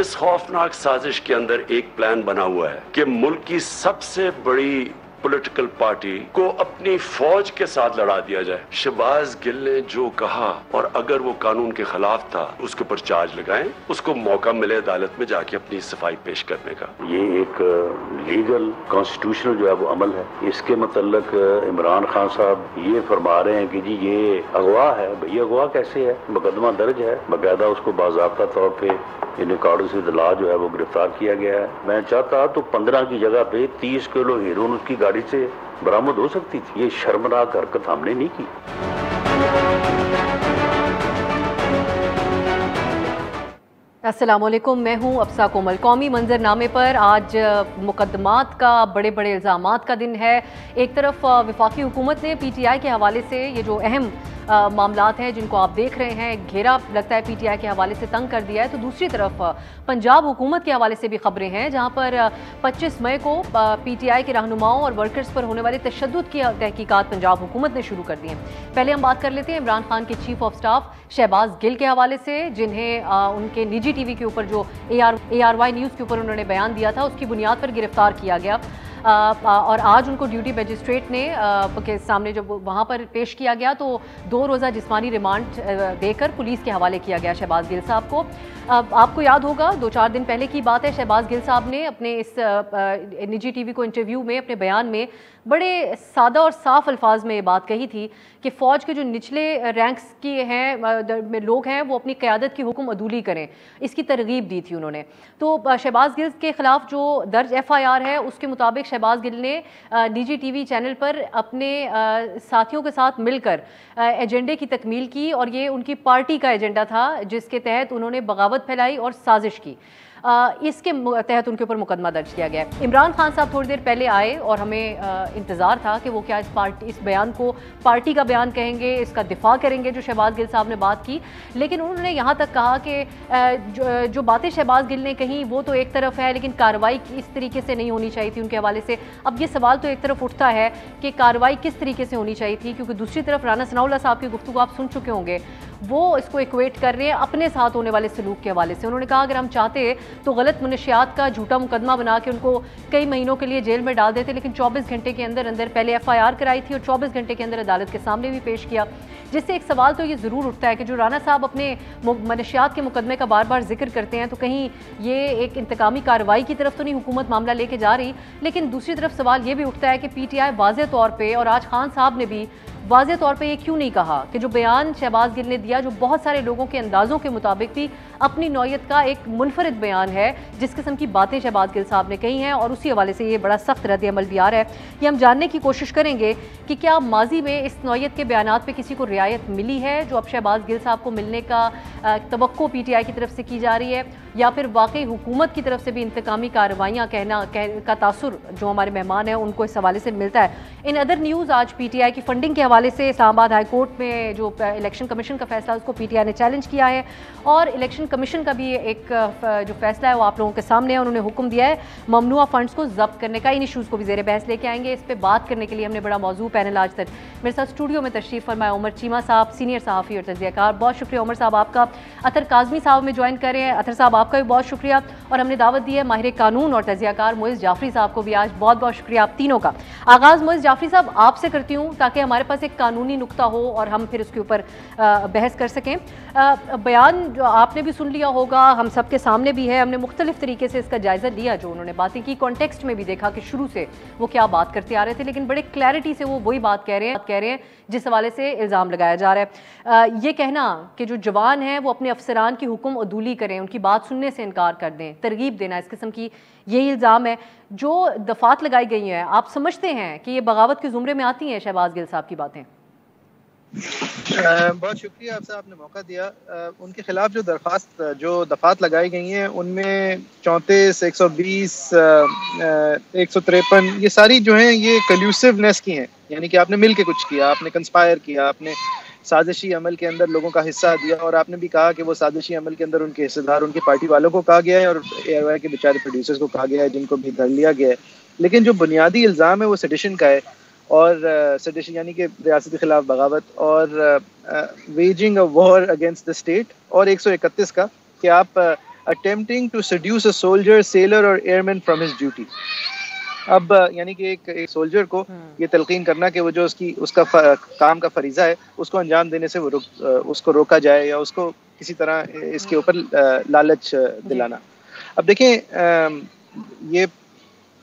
इस खौफनाक साजिश के अंदर एक प्लान बना हुआ है कि मुल्क की सबसे बड़ी पॉलिटिकल पार्टी को अपनी फौज के साथ लड़ा दिया जाए। शहबाज गिल ने जो कहा, और अगर वो कानून के खिलाफ था, उसके ऊपर चार्ज लगाएं, उसको मौका मिले अदालत में जाके अपनी सफाई पेश करने का। ये एक लीगल कॉन्स्टिट्यूशनल जो है वो अमल है। इसके मतलब इमरान खान साहब ये फरमा रहे हैं कि जी ये अगवा है। भैया अगवा कैसे है? मुकदमा दर्ज है, बाकायदा उसको बाज़ाब्ता तौर पे इन अकॉर्डिंग से ला जो है वो गिरफ्तार किया गया है। मैं चाहता तो 15 की जगह पे 30 किलो हेरोइन उसकी गाड़ी से बरामद हो सकती थी। ये शर्मनाक हरकत हमने नहीं की। अस्सलामुअलैकुम, मैं हूं अफसा कोमल। कौमी मंजरनामे पर आज मुकदमात का, बड़े बड़े इल्ज़ामात का दिन है। एक तरफ वफाकी हुकूमत ने PTI के हवाले से ये जो अहम मामलात हैं जिनको आप देख रहे हैं, घेरा लगता है PTI के हवाले से तंग कर दिया है, तो दूसरी तरफ पंजाब हुकूमत के हवाले से भी खबरें हैं जहां पर 25 मई को PTI के रहनुमाओं और वर्कर्स पर होने वाले तशद्दुद की तहकीकात पंजाब हुकूमत ने शुरू कर दी हैं। पहले हम बात कर लेते हैं इमरान खान के chief of staff Shahbaz Gill के हवाले से, जिन्हें उनके निजी TV के ऊपर जो ARY न्यूज़ के ऊपर उन्होंने बयान दिया था उसकी बुनियाद पर गिरफ्तार किया गया। और आज उनको ड्यूटी मजिस्ट्रेट ने के सामने जब वहाँ पर पेश किया गया तो 2 रोज़ा जिस्मानी रिमांड देकर पुलिस के हवाले किया गया शहबाज गिल साहब को। आपको याद होगा 2-4 दिन पहले की बात है, शहबाज गिल साहब ने अपने इस निजी TV को इंटरव्यू में, अपने बयान में बड़े सादा और साफ अल्फाज में ये बात कही थी कि फ़ौज के जो निचले रैंक्स के हैं लोग हैं वो अपनी क़यादत की हुक्म अदूली करें, इसकी तरगीब दी थी उन्होंने। तो शहबाज गिल के ख़िलाफ़ जो दर्ज FIR है उसके मुताबिक शहबाज गिल ने निजी TV चैनल पर अपने साथियों के साथ मिलकर एजेंडे की तकमील की, और ये उनकी पार्टी का एजेंडा था जिसके तहत उन्होंने बगावत फैलाई और साजिश की। इसके तहत उनके ऊपर मुकदमा दर्ज किया गया है। इमरान खान साहब थोड़ी देर पहले आए और हमें इंतज़ार था कि वो क्या इस बयान को पार्टी का बयान कहेंगे, इसका दिफा करेंगे जो शहबाज गिल साहब ने बात की, लेकिन उन्होंने यहाँ तक कहा कि जो बातें शहबाज गिल ने कही वो तो एक तरफ है, लेकिन कार्रवाई इस तरीके से नहीं होनी चाहिए थी उनके हवाले से। अब ये सवाल तो एक तरफ उठता है कि कार्रवाई किस तरीके से होनी चाहिए थी, क्योंकि दूसरी तरफ राना सनाउल्लाह साहब की गुफ्तगू आप सुन चुके होंगे, वो इसको इक्वेट कर रहे हैं अपने साथ होने वाले सलूक के हवाले से। उन्होंने कहा अगर हम चाहते तो गलत मनशियात का झूठा मुकदमा बना के उनको कई महीनों के लिए जेल में डाल देते, लेकिन 24 घंटे के अंदर अंदर पहले FIR कराई थी और 24 घंटे के अंदर अदालत के सामने भी पेश किया। जिससे एक सवाल तो ये ज़रूर उठता है कि जो राना साहब अपने मनशियात के मुकदमे का बार बार जिक्र करते हैं, तो कहीं ये एक इंतकामी कार्रवाई की तरफ तो नहीं हुकूमत मामला लेके जा रही। लेकिन दूसरी तरफ सवाल ये भी उठता है कि PTI वाज़े तौर पर, और आज खान साहब ने भी वाज़े तौर पे ये क्यों नहीं कहा कि जो बयान शहबाज गिल ने दिया, जो बहुत सारे लोगों के अंदाज़ों के मुताबिक भी अपनी नौयत का एक मुनफरिद बयान है, जिस किस्म की बातें शहबाज गिल साहब ने कही हैं, और उसी हवाले से ये बड़ा सख्त रद्द अमल भी आ रहा है। ये हम जानने की कोशिश करेंगे कि क्या माजी में इस नौयत के बयानात पे किसी को रियायत मिली है जो अब शहबाज गिल साहब को मिलने का तवक्को PTI की तरफ से की जा रही है, या फिर वाकई हुकूमत की तरफ से भी इंतकामी कार्रवाइयाँ का तासुर जो हमारे मेहमान हैं उनको इस हवाले से मिलता है। इन अदर न्यूज़, आज PTI की फंडिंग के हवाले से इस्लामाबाद हाई कोर्ट में जो इलेक्शन कमीशन का फैसला उसको PTI ने चैलेंज किया है, और इलेक्शन कमीशन का भी एक जो फैसला है वो आप लोगों के सामने है। उन्होंने हुक्म दिया है ममनुआ फंड्स को जब्त करने का। इन इशूज़ को भी ज़ेरे बहस लेके आएंगे। इस पर बात करने के लिए हमने बड़ा मौजूद पैनल आज तक मेरे साथ स्टूडियो में तशरीफ़ फरमाया उमर चीमा साहब, सीनियर सहाफ़ी और तज्ज़ियाकार। बहुत शुक्रिया उमर साहब आपका। अतर काज़मी साहब में ज्वाइन कर रहे हैं। अतर साहब आपका भी बहुत शुक्रिया, और हमने दावत दी है माहिर कानून और तज्ज़ियाकार मोइज़ जाफरी साहब को भी। आज बहुत बहुत शुक्रिया आप तीनों का। आगाज़ मोइज़ जाफरी साहब आपसे करती हूँ ताकि हमारे पास एक कानूनी नुक्ता हो और हम फिर उसके ऊपर बहस कर सकें। बयान जो आपने भी सुन लिया होगा, हम सब के सामने भी है, हमने मुख्तलिफ तरीके से इसका जायज़ा लिया, जो उन्होंने बातें की, कॉन्टेक्स्ट में भी देखा कि शुरू से वो क्या बात करते आ रहे थे, लेकिन बड़े क्लैरिटी से वो वही बात कह रहे हैं जिस हवाले से इल्ज़ाम लगाया जा रहा है। ये कहना कि जो जवान हैं वो अपने अफसरान की हुक्म अदूली करें, उनकी बात सुनने से इनकार कर दें, तरगीब देना, इस किस्म की यही इल्ज़ाम है जो दफ़ात लगाई गई हैं। आप समझते हैं कि ये बगावत के ज़ुमरे में आती हैं शहबाज गिल साहब की बातें? बहुत शुक्रिया आपसे, आपने मौका दिया। उनके खिलाफ जो दरख्वास्त, जो दफ़ात लगाई गई हैं उनमें 34, 120, 153 ये सारी जो हैं ये कल्यूसिवनेस की हैं, यानी कि आपने मिल के कुछ किया, आपने कंस्पायर किया, आपने साजिशी अमल के अंदर लोगों का हिस्सा दिया, और आपने भी कहा कि वो साजिशी अमल के अंदर उनके हिस्सेदार उनकी पार्टी वालों को कहा गया है और ARY के बेचारे प्रोड्यूसर्स को कहा गया है, जिनको भी धर लिया गया है। लेकिन जो बुनियादी इल्ज़ाम है वो सेडिशन का है, और सेडिशन यानी कि रियासत के खिलाफ बगावत और waging a war against the state, और 131 का कि आप attempting to seduce a soldier, sailor or airman from his duty. अब यानी कि एक सोल्जर को ये तलकीन करना कि वो जो उसका काम का फरीज़ा है उसको अंजाम देने से उसको रोका जाए या उसको किसी तरह इसके ऊपर लालच दिलाना। अब देखें ये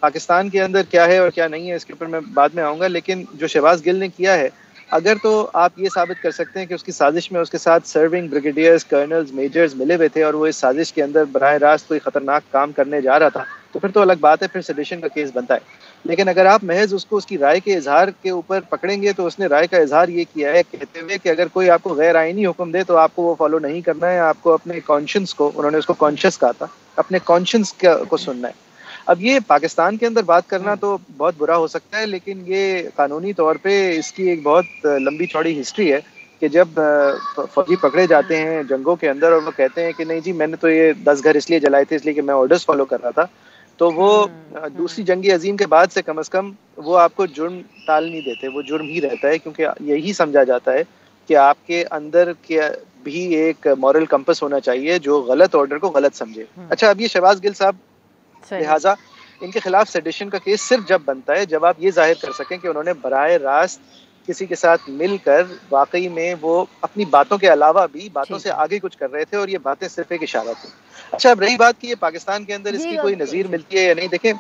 पाकिस्तान के अंदर क्या है और क्या नहीं है इसके ऊपर मैं बाद में आऊँगा, लेकिन जो शहबाज गिल ने किया है, अगर तो आप ये साबित कर सकते हैं कि उसकी साजिश में उसके साथ सर्विंग ब्रिगेडियर्स, कर्नल्स, मेजर्स मिले हुए थे और वो इस साजिश के अंदर बराह रास्त कोई ख़तरनाक काम करने जा रहा था, तो फिर तो अलग बात है, फिर सेडिशन का केस बनता है। लेकिन अगर आप महज उसको उसकी राय के इजहार के ऊपर पकड़ेंगे तो उसने राय का इजहार ये किया है कहते हुए कि अगर कोई आपको गैर आईनी हुक्म दे तो आपको वो फॉलो नहीं करना है, आपको अपने कॉन्शियंस को, उन्होंने उसको कॉन्शियस कहा था, अपने कॉन्शियंस को सुनना है। अब ये पाकिस्तान के अंदर बात करना तो बहुत बुरा हो सकता है, लेकिन ये कानूनी तौर पे इसकी एक बहुत लंबी चौड़ी हिस्ट्री है कि जब फौजी पकड़े जाते हैं जंगों के अंदर और वो कहते हैं कि नहीं जी मैंने तो ये 10 घर इसलिए जलाए थे इसलिए कि मैं ऑर्डर्स फॉलो कर रहा था, तो वो दूसरी जंगी अजीम के बाद से कम वो आपको जुर्म टाल नहीं देते, वो जुर्म ही रहता है, क्योंकि यही समझा जाता है कि आपके अंदर के भी एक मॉरल कंपस होना चाहिए जो गलत ऑर्डर को गलत समझे। अच्छा, अब ये शहबाज गिल साहब, लिहाजा इनके खिलाफ सेडिशन का केस सिर्फ जब बनता है जब आप ये जाहिर कर सकें कि उन्होंने बराह रास्त किसी के साथ मिलकर वाकई में वो अपनी बातों के अलावा भी बातों से आगे कुछ कर रहे थे और ये बातें सिर्फ एक इशारा थी। अच्छा, अब रही बात कि ये पाकिस्तान के अंदर इसकी कोई नज़ीर मिलती है या नहीं, देखें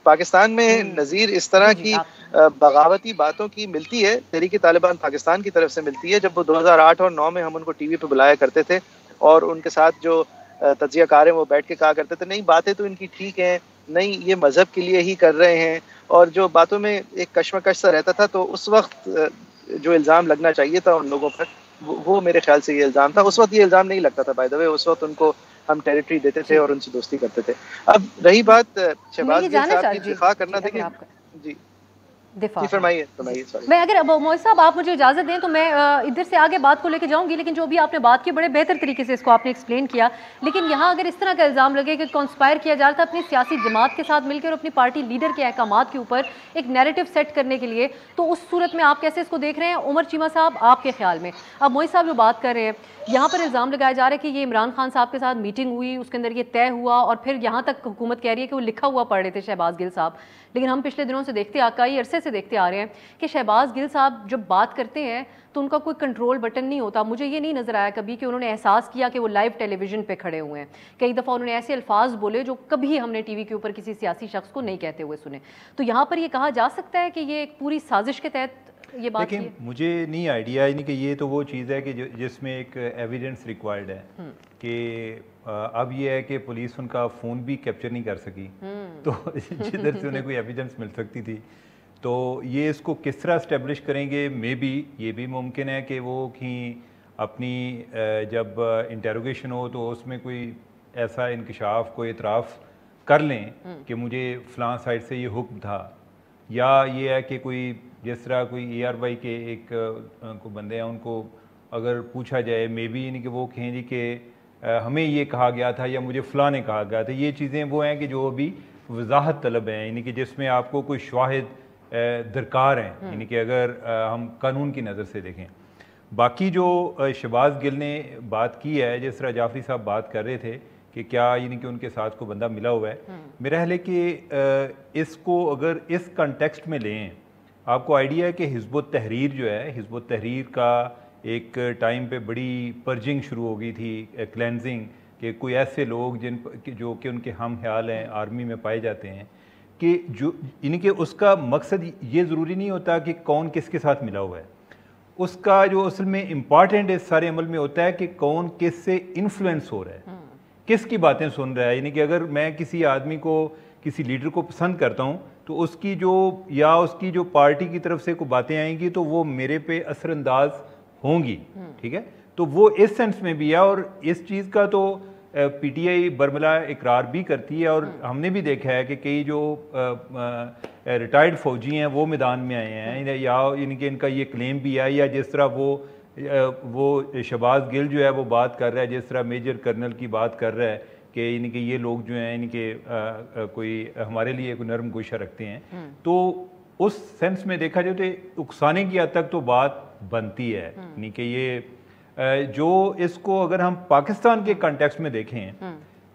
पाकिस्तान में नज़ीर इस तरह की बगावती बातों की मिलती है, तहरीक तालिबान पाकिस्तान की तरफ से मिलती है। जब वो 2008 और 9 में हम उनको टीवी पे बुलाया करते थे और उनके साथ जो तज्जियाकार हैं वो बैठ के कहा करते थे नहीं बातें तो इनकी ठीक हैं, नहीं ये मजहब के लिए ही कर रहे हैं, और जो बातों में एक कश्मकश सा रहता था, तो उस वक्त जो इल्ज़ाम लगना चाहिए था उन लोगों पर वो मेरे ख्याल से ये इल्ज़ाम था। उस वक्त ये इल्ज़ाम नहीं लगता था, बाय द वे उस वक्त उनको हम टेरिटरी देते थे और उनसे दोस्ती करते थे। अब रही बात शहबाज गिल साहब की दिफा करना, देखिए जी फरमाइए। मैं अगर मोहित साहब आप मुझे इजाज़त दें तो मैं इधर से आगे बात को लेके जाऊंगी, लेकिन जो भी आपने बात की बड़े बेहतर तरीके से इसको आपने एक्सप्लेन किया, लेकिन यहाँ अगर इस तरह का इल्ज़ाम लगे कि कॉन्स्पायर किया जा रहा था अपनी सियासी जमात के साथ मिलकर अपनी पार्टी लीडर के अहकामात के ऊपर एक नैरेटिव सेट करने के लिए, तो उस सूरत में आप कैसे इसको देख रहे हैं? उमर चीमा साहब, आपके ख्याल में अब मोहित साहब जो बात कर रहे हैं, यहाँ पर इल्ज़ाम लगाया जा रहा है कि ये इमरान खान साहब के साथ मीटिंग हुई, उसके अंदर ये तय हुआ और फिर यहाँ तक हुकूमत कह रही है कि वो लिखा हुआ पढ़ रहे थे शहबाज गिल साहब, लेकिन हम पिछले दिनों से कई अरसे से देखते आ रहे हैं कि शहबाज गिल साहब जब बात करते हैं तो उनका कोई कंट्रोल बटन नहीं होता। मुझे ये नहीं नज़र आया कभी कि उन्होंने एहसास किया कि वो लाइव टेलीविज़न पे खड़े हुए हैं। कई दफ़ा उन्होंने ऐसे अल्फाज बोले जो कभी हमने टीवी के ऊपर किसी सियासी शख्स को नहीं कहते हुए सुने। तो यहाँ पर ये कहा जा सकता है कि ये एक पूरी साजिश के तहत ये बात है। मुझे नहीं आइडिया, यानी कि ये तो वो चीज़ है कि जिसमें एक एविडेंस रिक्वायर्ड है कि अब ये है कि पुलिस उनका फ़ोन भी कैप्चर नहीं कर सकी, तो जिधर से उन्हें कोई एविडेंस मिल सकती थी, तो ये इसको किस तरह इस्टेब्लिश करेंगे। मे बी ये भी मुमकिन है कि वो कहीं अपनी जब इंटेरोगेशन हो तो उसमें कोई ऐसा इंकशाफ, कोई इतराफ़ कर लें कि मुझे फ़लाँ साइड से ये हुक्म था, या ये है कि कोई जिस तरह कोई ARY के एक को बंदे हैं उनको अगर पूछा जाए, मे बी यानी कि वो कहें जी कि हमें ये कहा गया था या मुझे फ़लाँ ने कहा गया था। ये चीज़ें वो हैं कि जो अभी वजाहत तलब हैं, यानी कि जिसमें आपको कोई शाहिद दरकार हैं, यानी कि अगर हम कानून की नज़र से देखें। बाकी जो शहबाज गिल ने बात की है, जिस तरह जाफरी साहब बात कर रहे थे कि क्या यानी कि उनके साथ को बंदा मिला हुआ है, मेरा ख्याल है कि इसको अगर इस कंटेक्स्ट में लें, आपको आइडिया है कि हिज़्बुत तहरीर जो है, हिज़्बुत तहरीर का एक टाइम पे बड़ी पर्जिंग शुरू हो गई थी, क्लेंजिंग, कि कोई ऐसे लोग जो कि उनके हम ख्याल हैं आर्मी में पाए जाते हैं, कि जो यानी कि उसका मकसद ये ज़रूरी नहीं होता कि कौन किसके साथ मिला हुआ है, उसका जो असल में इम्पॉर्टेंट इस सारे अमल में होता है कि कौन किस से इन्फ्लुएंस हो रहा है, किसकी बातें सुन रहा है। यानी कि अगर मैं किसी आदमी को, किसी लीडर को पसंद करता हूँ तो उसकी जो पार्टी की तरफ से कोई बातें आएंगी तो वो मेरे पे असरअंदाज होंगी, ठीक है। तो वो इस सेंस में भी है, और इस चीज़ का तो PTI बरमला इकरार भी करती है, और हमने भी देखा है कि कई जो रिटायर्ड फौजी हैं वो मैदान में आए हैं, या इनके इनका ये क्लेम भी है, या जिस तरह वो शहबाज गिल जो है वो बात कर रहा है, जिस तरह मेजर कर्नल की बात कर रहा है कि इनके ये लोग जो हैं इनके कोई हमारे लिए कोई नरम गोशा रखते हैं, तो उस सेंस में देखा जाए तो उकसाने की हद तक तो बात बनती है। यानी कि ये जो इसको अगर हम पाकिस्तान के कॉन्टेक्स्ट में देखें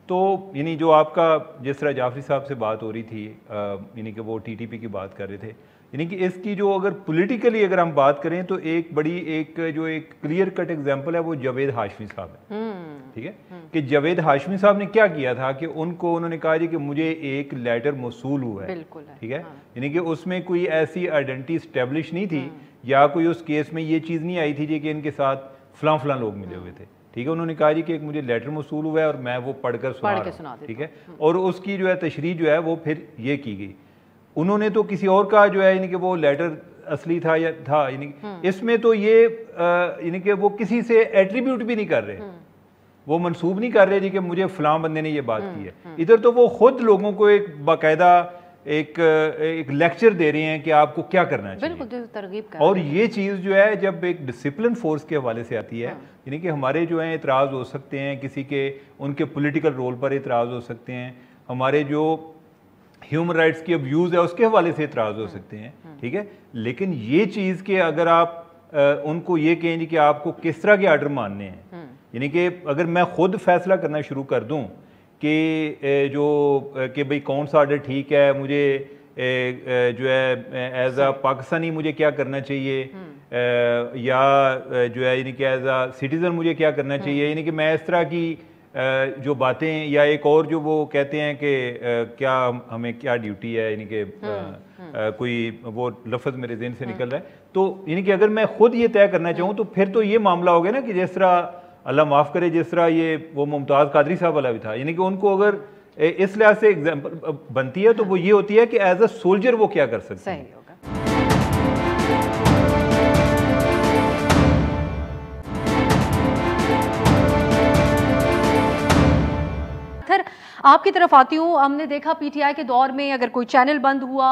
तो यानी जो आपका जिस तरह जाफरी साहब से बात हो रही थी, यानी कि वो टीटीपी की बात कर रहे थे, यानी कि इसकी जो अगर पॉलिटिकली अगर हम बात करें तो एक बड़ी एक क्लियर कट एग्जांपल है वो जावेद हाशमी साहब है। ठीक है कि जावेद हाशमी साहब ने क्या किया था कि उन्होंने कहा जी कि मुझे एक लेटर मौसूल हुआ है, ठीक है, यानी कि उसमें कोई ऐसी आइडेंटिटी स्टैब्लिश नहीं थी या कोई उस केस में ये चीज़ नहीं आई थी जी कि इनके साथ फलां लोग मिले हुए थे। ठीक है, उन्होंने कहा जी कि एक मुझे लेटर मौसूल हुआ है और मैं वो पढ़कर सुना रहा हूं, ठीक है, और उसकी जो है तशरीह जो है वो फिर ये की गई। उन्होंने तो किसी और का जो है यानी कि वो लेटर असली था या था, यानी इसमें तो ये यानी कि वो किसी से एट्रीब्यूट भी नहीं कर रहे, वो मंसूब नहीं कर रहे जी कि मुझे फलां बंदे ने ये बात की है। इधर तो वो खुद लोगों को एक बाकायदा एक लेक्चर दे रहे हैं कि आपको क्या करना चाहिए, बिल्कुल तरगीब कर। और ये चीज़ जो है जब एक डिसिप्लिन फोर्स के हवाले से आती है, यानी कि हमारे जो है इतराज़ हो सकते हैं किसी के, उनके पॉलिटिकल रोल पर इतराज़ हो सकते हैं, हमारे जो ह्यूमन राइट्स की अब्यूज़ है उसके हवाले से इतराज़ हो सकते हैं, ठीक है, लेकिन ये चीज़ के अगर आप उनको ये कहें कि आपको किस तरह के आर्डर मानने हैं, यानी कि अगर मैं खुद फैसला करना शुरू कर दूं कि भाई कौन सा आर्डर ठीक है, मुझे जो है एज अ पाकिस्तानी मुझे क्या करना चाहिए, या जो है यानी कि एज अ सिटीज़न मुझे क्या करना चाहिए, यानी कि मैं इस तरह की जो बातें, या एक और जो वो कहते हैं कि क्या हमें क्या ड्यूटी है, यानी कि कोई वो लफ्ज़ मेरे ज़हन से निकल रहा है, तो यानी कि अगर मैं खुद ये तय करना चाहूँ तो फिर तो ये मामला हो गया ना कि जिस तरह अल्लाह माफ़ करे जिस तरह ये वो मुमताज़ कादरी साहब वाला भी था, यानी कि उनको अगर इस लिहाज से एग्जाम्पल बनती है तो वो ये होती है कि एज अ सोल्जर वो क्या कर सकते हैं। आपकी तरफ आती हूँ, हमने देखा पीटीआई के दौर में अगर कोई चैनल बंद हुआ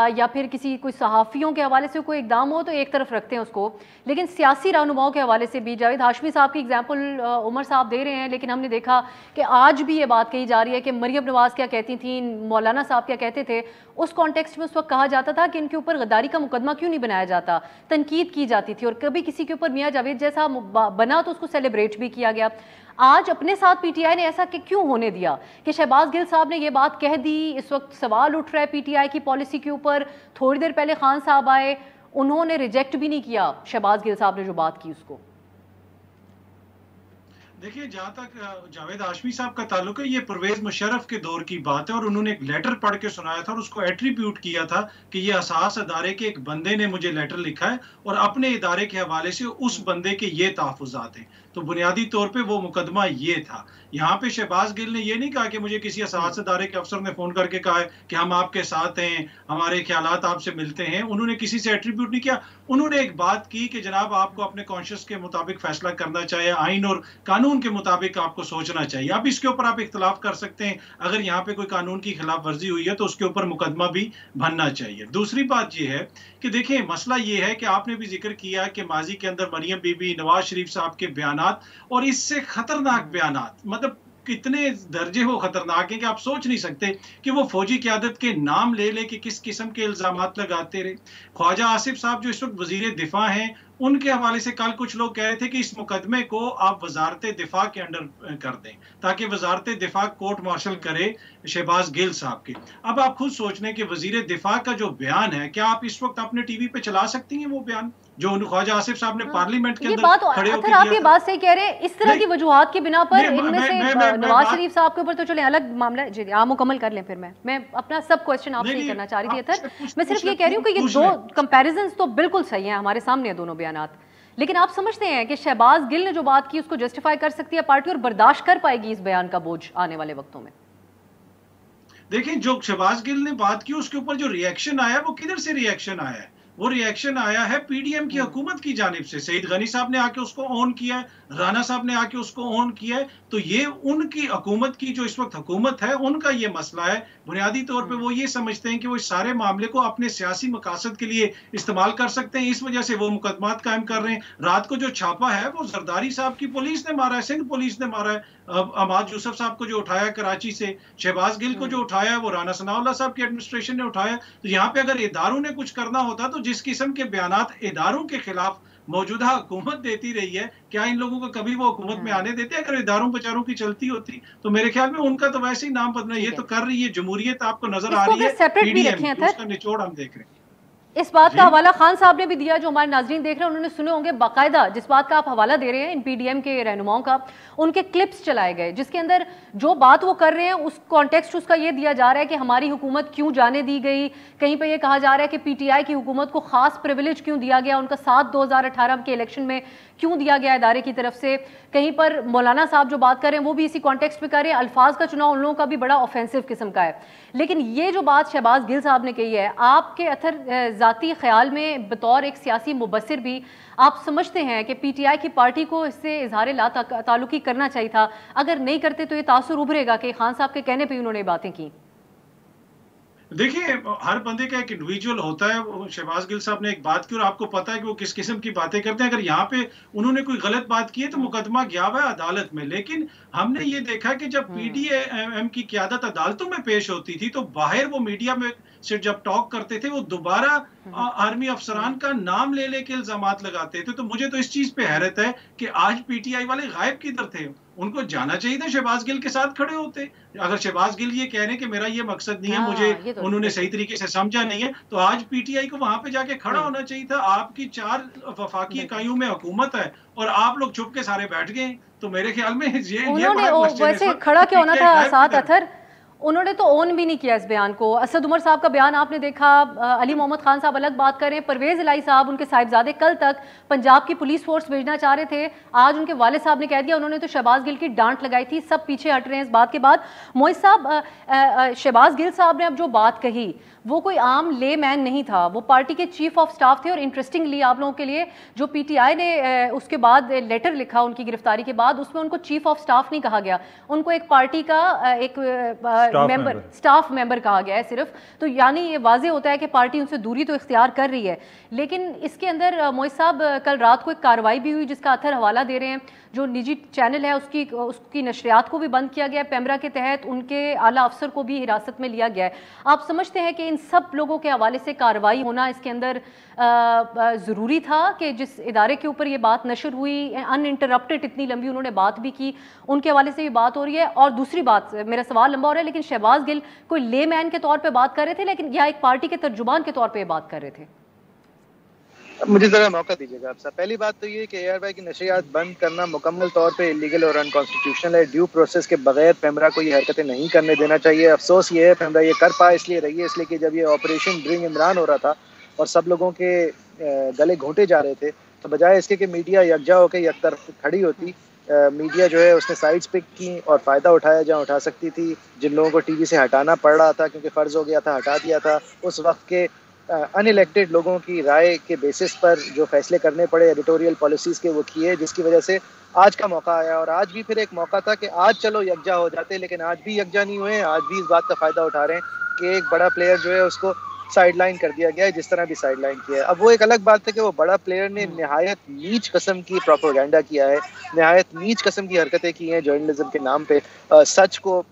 या फिर कोई सहाफ़ियों के हवाले से कोई इकदाम हो तो एक तरफ रखते हैं उसको, लेकिन सियासी रहनुमाओं के हवाले से भी जावेद हाशमी साहब की एग्जाम्पल उमर साहब दे रहे हैं, लेकिन हमने देखा कि आज भी ये बात कही जा रही है कि मरियम नवाज़ क्या कहती थी, मौलाना साहब क्या कहते थे, उस कॉन्टेक्स्ट में उस वक्त कहा जाता था कि इनके ऊपर गद्दारी का मुकदमा क्यों नहीं बनाया जाता, तनकीद की जाती थी, और कभी किसी के ऊपर मियाँ जावेद जैसा बना तो उसको सेलिब्रेट भी किया गया। आज अपने साथ पीटीआई ने ऐसा कि क्यों होने दिया कि शहबाज गिल साहब ने ये बात कह दी, इस वक्त सवाल उठ रहा है पीटीआई की पॉलिसी के ऊपर। थोड़ी देर पहले खान साहब आए, उन्होंने रिजेक्ट भी नहीं किया शहबाज गिल साहब ने जो बात की उसको। देखिए, जहाँ तक जावेद हाशमी साहब का ताल्लुक है, ये परवेज मुशर्रफ के दौर की बात है और उन्होंने एक लेटर पढ़ के सुनाया था और उसको एट्रीब्यूट किया था कि ये असास अदारे के एक बंदे ने मुझे लेटर लिखा है और अपने इदारे के हवाले से उस बंदे के ये तहफ़्फ़ुज़ात हैं। तो बुनियादी तौर पे वो मुकदमा ये था। यहाँ पे शहबाज गिल ने ये नहीं कहा कि मुझे किसी असास अदारे के अफसर ने फ़ोन करके कहा है कि हम आपके साथ हैं, हमारे ख्यालात आपसे मिलते हैं। उन्होंने किसी से एट्रीब्यूट नहीं किया। उन्होंने एक बात की कि जनाब आपको अपने कॉन्शियस के मुताबिक फैसला करना चाहिए, आइन और कानून के मुताबिक आपको सोचना चाहिए। अब इसके ऊपर आप इख्तलाफ कर सकते हैं, अगर यहाँ पे कोई कानून की खिलाफ वर्जी हुई है तो उसके ऊपर मुकदमा भी बनना चाहिए। दूसरी बात यह है कि देखिए, मसला ये है कि आपने भी जिक्र किया कि माजी के अंदर मरियम बीबी, नवाज शरीफ साहब के बयानात और इससे खतरनाक बयानात, मतलब कितने दर्जे वो खतरनाक हैं कि आप सोच नहीं सकते कि वो फौजी क़यादत के नाम ले ले कि किस किस्म के इल्जामात लगाते रहे। ख्वाजा आसिफ साहब जो इस वक्त वजीर दिफा हैं, उनके हवाले से कल कुछ लोग कह रहे थे कि इस मुकदमे को आप वजारत दिफा के अंडर कर दें ताकि वजारत दिफा कोर्ट मार्शल करे शहबाज गिल साहब के। अब आप खुद सोच लें कि वजीर दिफा का जो बयान है, क्या आप इस वक्त अपने टीवी पे चला सकती हैं वो बयान जो ख्वाजा आसिफ साहब ने पार्लियामेंट के अंदर खड़े होकर आप ये बात सही कह रहे हैं। इस तरह की वजूहात की बिना पर इनमें से नवाज शरीफ साहब के ऊपर तो चले अलग मामला जी, आप मुकम्मल कर लें, फिर मैं अपना सब क्वेश्चन आपसे ही करना चाह रही थी। अतर मैं सिर्फ ये कह रही हूँ कि ये दो कंपैरिजंस तो बिल्कुल सही हैं, हमारे सामने है दोनों बयानात, लेकिन आप समझते हैं कि शहबाज गिल ने जो बात की उसको जस्टिफाई कर सकती है पार्टी और बर्दाश्त कर पाएगी इस बयान का बोझ आने वाले वक्तों में? देखिए, जो शहबाज गिल ने बात की उसके ऊपर जो रिएक्शन आया वो किधर से रिएक्शन आया है? वो रिएक्शन आया है पीडीएम की हुकूमत की जानिब से। सईद गनी साहब ने आके उसको ऑन किया है, राना साहब ने आके उसको ऑन किया है। तो ये उनकी हुकूमत की जो इस वक्त हुकूमत है उनका ये मसला है। बुनियादी तौर पे वो ये समझते हैं कि वो इस सारे मामले को अपने सियासी मकासद के लिए इस्तेमाल कर सकते हैं, इस वजह से वो मुकदमात कायम कर रहे हैं। रात को जो छापा है वो जरदारी साहब की पुलिस ने मारा है, सिंध पुलिस ने मारा है। अहमद यूसुफ साहब को जो उठाया कराची से, शहबाज गिल को जो उठाया है वो राना सनाउल्लाह साहब की एडमिनिस्ट्रेशन ने उठाया। तो यहाँ पे अगर इदारों ने कुछ करना होता तो जिस किस्म के बयानात इदारों के खिलाफ मौजूदा हुकूमत देती रही है, क्या इन लोगों को कभी वो हुकूमत में आने देते? अगर इदारों बेचारों की चलती होती तो मेरे ख्याल में उनका तो वैसे ही नाम बदलना, ये तो कर रही है जमहूरियत, आपको नजर आ रही है, सेपरेट भी रखें, उसका निचोड़ हम देख रहे हैं। इस बात का हवाला खान साहब ने भी दिया, जो हमारे नाजरीन देख रहे हैं उन्होंने सुने होंगे बाकायदा। जिस बात का आप हवाला दे रहे हैं इन पीडीएम के रहनुमाओं का, उनके क्लिप्स चलाए गए जिसके अंदर जो बात वो कर रहे हैं उस कॉन्टेक्स्ट उसका ये दिया जा रहा है कि हमारी हुकूमत क्यों जाने दी गई। कहीं पे ये कहा जा रहा है कि पीटीआई की हुकूमत को खास प्रिविलेज क्यों दिया गया, उनका साथ 2018 के इलेक्शन में क्यों दिया गया इदारे की तरफ से। कहीं पर मौलाना साहब जो बात कर रहे हैं वो भी इसी कॉन्टेक्स्ट में कर रहे हैं। अल्फाज का चुनाव उन लोगों का भी बड़ा ऑफेंसिव किस्म का है। लेकिन ये जो बात शहबाज गिल साहब ने कही है, आपके अथर जाती ख्याल में बतौर एक सियासी मुबस्सिर भी आप समझते हैं कि पीटीआई की पार्टी को इससे इजहार ला ताल्लुकी करना चाहिए था? अगर नहीं करते तो ये तासुर उभरेगा कि खान साहब के कहने पर उन्होंने बातें की। देखिए, हर बंदे का एक इंडिविजुअल होता है। शहबाज गिल साहब ने एक बात की और आपको पता है कि वो किस किस्म की बातें करते हैं। अगर यहाँ पे उन्होंने कोई गलत बात की है तो मुकदमा गया हुआ है अदालत में। लेकिन हमने ये देखा कि जब पीडीएम की क़यादत अदालतों में पेश होती थी तो बाहर वो मीडिया में से जब टॉक करते थे वो दोबारा आर्मी अफसरान का नाम ले लेके इल्जामात लगाते थे। तो मुझे तो इस चीज पे हैरत है कि आज पीटीआई वाले गायब किधर थे? उनको जाना चाहिए था, शहबाज गिल के साथ खड़े होते। अगर शहबाज गिल ये कह रहे कि मेरा ये मकसद नहीं है, मुझे उन्होंने सही तरीके से समझा नहीं है, तो आज पीटीआई को वहां पे जाके खड़ा होना चाहिए था। आपकी 4 वफाकी इकाइयों में हुकूमत है और आप लोग चुप के सारे बैठ गए। तो मेरे ख्याल में ये वैसे खड़ा क्यों होना था साथ अथर? उन्होंने तो ओन भी नहीं किया इस बयान को। असद उमर साहब का बयान आपने देखा, अली मोहम्मद खान साहब अलग बात कर रहे हैं, परवेज इलाही साहब उनके साहिबजादे कल तक पंजाब की पुलिस फोर्स भेजना चाह रहे थे, आज उनके वालिद साहब ने कह दिया। उन्होंने तो शहबाज गिल की डांट लगाई थी, सब पीछे हट रहे हैं इस बात के बाद। मोइज साहब, शहबाज गिल साहब ने अब जो बात कही वो कोई आम ले मैन नहीं था, वो पार्टी के चीफ ऑफ स्टाफ थे। और इंटरेस्टिंगली आप लोगों के लिए, जो पीटीआई ने उसके बाद लेटर लिखा उनकी गिरफ्तारी के बाद, उसमें उनको चीफ ऑफ स्टाफ नहीं कहा गया, उनको एक पार्टी का एक स्टाफ मेंबर कहा गया है सिर्फ। तो यानी ये वाजे होता है कि पार्टी उनसे दूरी तो इख्तियार कर रही है। लेकिन इसके अंदर मोइज साहब, कल रात को एक कार्रवाई भी हुई जिसका अथर हवाला दे रहे हैं। जो निजी चैनल है उसकी नशरियात को भी बंद किया गया है। पेमरा के तहत उनके आला अफसर को भी हिरासत में लिया गया है। आप समझते हैं कि इन सब लोगों के हवाले से कार्रवाई होना इसके अंदर ज़रूरी था कि जिस इदारे के ऊपर ये बात नशर हुई, अनइंटरप्टेड इतनी लंबी उन्होंने बात भी की, उनके हवाले से भी बात हो रही है। और दूसरी बात, मेरा सवाल लंबा हो रहा है, लेकिन शहबाज गिल कोई ले मैन के तौर पर बात कर रहे थे, लेकिन यह एक पार्टी के तर्जुमान के तौर पर बात कर रहे थे। मुझे जरा मौका दीजिएगा आप साहब। पहली बात तो ये कि ARY की नशरियात बंद करना मुकम्मल तौर पे इलीगल और अनकॉन्स्टिट्यूशनल है। ड्यू प्रोसेस के बगैर पेमरा को ये हरकतें नहीं करने देना चाहिए। अफसोस ये है पेमरा ये कर पाया इसलिए रही है इसलिए कि जब ये ऑपरेशन ब्रिंग इमरान हो रहा था और सब लोगों के गले घोंटे जा रहे थे, तो बजाय इसके कि मीडिया यकजा होकर एक तरफ खड़ी होती, मीडिया जो है उसने साइड्स पिक की और फ़ायदा उठाया जहाँ उठा सकती थी। जिन लोगों को टीवी से हटाना पड़ रहा था क्योंकि फ़र्ज़ हो गया था, हटा दिया था। उस वक्त के अनइलेक्टेड लोगों की राय के बेसिस पर जो फैसले करने पड़े एडिटोरियल पॉलिसीज़ के, वो किए, जिसकी वजह से आज का मौका आया। और आज भी फिर एक मौका था कि आज चलो यकजा हो जाते, लेकिन आज भी यकजा नहीं हुए। आज भी इस बात का फ़ायदा उठा रहे हैं कि एक बड़ा प्लेयर जो है उसको साइडलाइन कर दिया गया है, जिस तरह भी साइडलाइन किया है। अब वो एक अलग बात है कि वो बड़ा प्लेयर ने नहायत नीच किस्म की प्रोपेगेंडा किया है, नहायत नीच किस्म की हरकतें की हैं जर्नलिज्म के नाम पे। सच को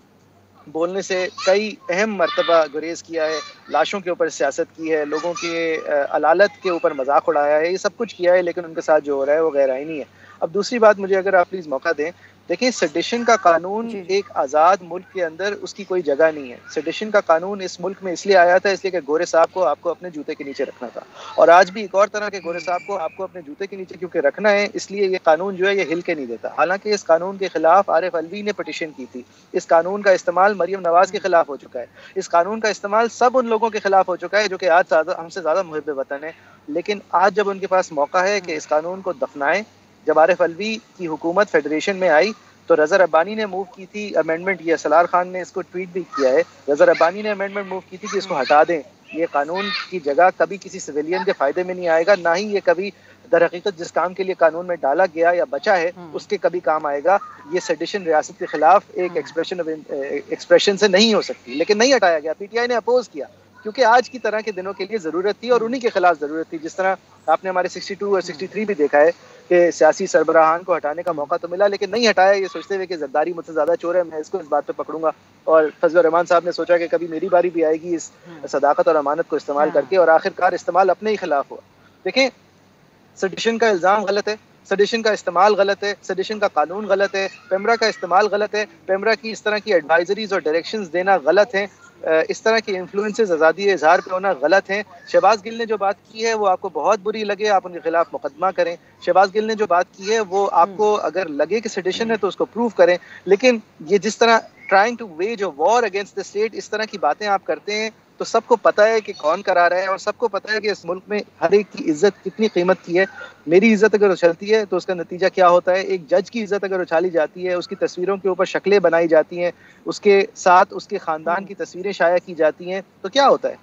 बोलने से कई अहम मर्तबा गुरेज किया है, लाशों के ऊपर सियासत की है, लोगों के अलालत के ऊपर मजाक उड़ाया है, ये सब कुछ किया है। लेकिन उनके साथ जो हो रहा है वो गैर आईनी है। अब दूसरी बात, मुझे अगर आप प्लीज़ मौका दें, देखिए सेडिशन का कानून एक आज़ाद मुल्क के अंदर उसकी कोई जगह नहीं है। सेडिशन का कानून इस मुल्क में इसलिए आया था इसलिए कि गोरे साहब को आपको अपने जूते के नीचे रखना था। और आज भी एक और तरह के गोरे साहब को आपको अपने जूते के नीचे क्योंकि रखना है, इसलिए ये कानून जो है ये हिल के नहीं देता। हालांकि इस कानून के खिलाफ आरिफ अलवी ने पटिशन की थी। इस कानून का इस्तेमाल मरियम नवाज के खिलाफ हो चुका है। इस कानून का इस्तेमाल सब उन लोगों के खिलाफ हो चुका है जो कि आज हमसे ज़्यादा मुहिब वतन है। लेकिन आज जब उनके पास मौका है कि इस कानून को दफनाएं, जब आरिफ अलवी की हुकूमत फेडरेशन में आई तो रज़ा रब्बानी ने मूव की थी अमेंडमेंट, ये सलार खान ने इसको ट्वीट भी किया है, रज़ा रब्बानी ने अमेंडमेंट मूव की थी कि इसको हटा दें। ये कानून की जगह कभी किसी सिविलियन के फ़ायदे में नहीं आएगा, ना ही ये कभी दर हकीकत जिस काम के लिए कानून में डाला गया या बचा है उसके कभी काम आएगा। ये सेडिशन रियासत के खिलाफ एक एक्सप्रेशन से नहीं हो सकती, लेकिन नहीं हटाया गया। PTI ने अपोज किया क्योंकि आज की तरह के दिनों के लिए ज़रूरत थी और उन्हीं के खिलाफ ज़रूरत थी। जिस तरह आपने हमारे 62 और 63 भी देखा है कि सियासी सरबराहान को हटाने का मौका तो मिला लेकिन नहीं हटाया, ये सोचते हुए कि जरदारी मुझसे ज़्यादा चोर है, मैं इसको इस बात पे पकड़ूंगा। और फजलुर रहमान साहब ने सोचा कि कभी मेरी बारी भी आएगी इस सदाकत और अमानत को इस्तेमाल करके, और आखिरकार इस्तेमाल अपने ही खिलाफ हुआ। देखें, सेडिशन का इल्ज़ाम गलत है, सेडिशन का इस्तेमाल गलत है, सेडिशन का कानून गलत है, पेमरा का इस्तेमाल गलत है, पेमरा की इस तरह की एडवाइजरीज और डायरेक्शंस देना गलत है, इस तरह के इन्फ्लुएंसेस आज़ादी इजहार पे होना गलत है। शहबाज गिल ने जो बात की है वो आपको बहुत बुरी लगे, आप उनके खिलाफ मुकदमा करें। शहबाज गिल ने जो बात की है वो आपको अगर लगे कि सेडिशन है तो उसको प्रूव करें, लेकिन ये जिस तरह trying to wage a war against the state, इस तरह की बातें आप करते हैं तो सबको पता है कि कौन करा रहा है और सबको पता है कि इस मुल्क में हर एक की इज्जत कितनी कीमत की है। मेरी इज्जत अगर उछलती है तो उसका नतीजा क्या होता है, एक जज की इज्जत अगर उछाली जाती है, उसकी तस्वीरों के ऊपर शक्लें बनाई जाती हैं, उसके साथ उसके ख़ानदान की तस्वीरें शाया की जाती हैं, तो क्या होता है?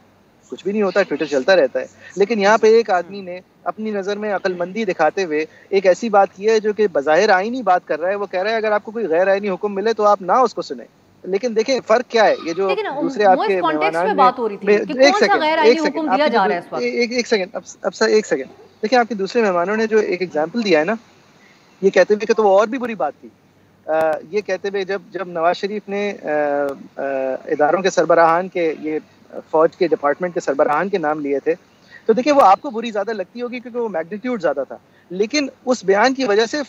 कुछ भी नहीं होता, ट्विटर चलता रहता है। लेकिन यहाँ पे एक आदमी ने अपनी नज़र में अक्लमंदी दिखाते हुए एक ऐसी बात की है जो कि बज़ाहिर आईनी बात कर रहा है। वो कह रहा है अगर आपको कोई गैर आईनी हुक्म मिले तो आप ना उसको सुने। लेकिन देखें फर्क क्या है, ये जो दूसरे आपके मेहमान बात हो रही थी कि कौन सा गैर आईनी हुक्म दिया जा रहा है इस वक्त। एक सेकंड, अब सर एक सेकंड, देखिए आपके दूसरे मेहमानों ने जो एक एग्जांपल दिया है ना, ये कहते हुए कि तो वो और भी बुरी बात थी। ये कहते हुए जब नवाज शरीफ ने इदारों के सरबराहान के, ये फौज के डिपार्टमेंट के सरबराहान के नाम लिए थे, तो देखिए वो आपको बुरी ज़्यादा लगती होगी क्योंकि वो मैग्नीट्यूड ज़्यादा था, लेकिन उस बयान की वजह से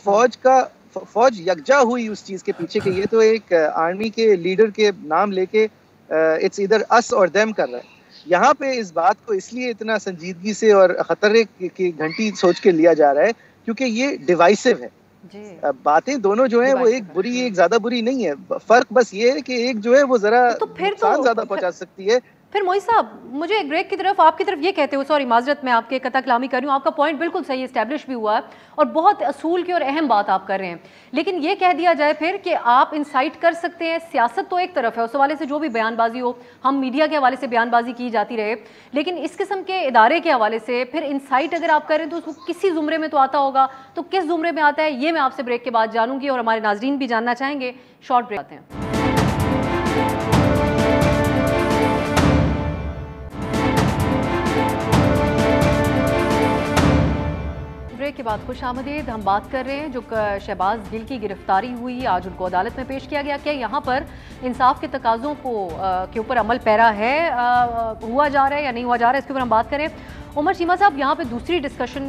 फौज यकजा हुई उस चीज़ के पीछे कि ये तो एक आर्मी के लीडर के नाम लेके इट्स इधर अस और देम कर रहा है। यहाँ पे इस बात को इसलिए इतना संजीदगी से और खतरे की घंटी सोच के लिया जा रहा है क्योंकि ये डिवाइसिव है। बातें दोनों जो है वो एक बुरी एक ज्यादा बुरी नहीं है, फर्क बस ये है कि एक जो है वो जरा नुकसान ज्यादा पहुंचा सकती है। फिर मोई साहब, मुझे एक ब्रेक की तरफ आपकी तरफ ये कहते हुए, सॉरी माजरत मैं आपके कता कलामी कर रही हूँ, आपका पॉइंट बिल्कुल सही इस्टेब्लिश भी हुआ है और बहुत असूल की और अहम बात आप कर रहे हैं, लेकिन ये कह दिया जाए फिर कि आप इंसाइट कर सकते हैं। सियासत तो एक तरफ है, उस हवाले से जो भी बयानबाजी हो, हम मीडिया के हवाले से बयानबाजी की जाती रहे, लेकिन इस किस्म के इदारे के हवाले से फिर इंसाइट अगर आप करें तो उसको किसी जुमरे में तो आता होगा, तो किस जुमरे में आता है ये मैं आपसे ब्रेक के बाद जानूंगी और हमारे नाजरीन भी जानना चाहेंगे। शॉर्ट ब्रेक आते हैं। ब्रेक के बाद खुश आमदीद। हम बात कर रहे हैं जो शहबाज गिल की गिरफ्तारी हुई, आज उनको अदालत में पेश किया गया। क्या यहाँ पर इंसाफ के तकाज़ों के ऊपर अमल पैरा है, हुआ जा रहा है या नहीं हुआ जा रहा है, इसके ऊपर हम बात करें। उमर चीमा साहब, यहाँ पे दूसरी डिस्कशन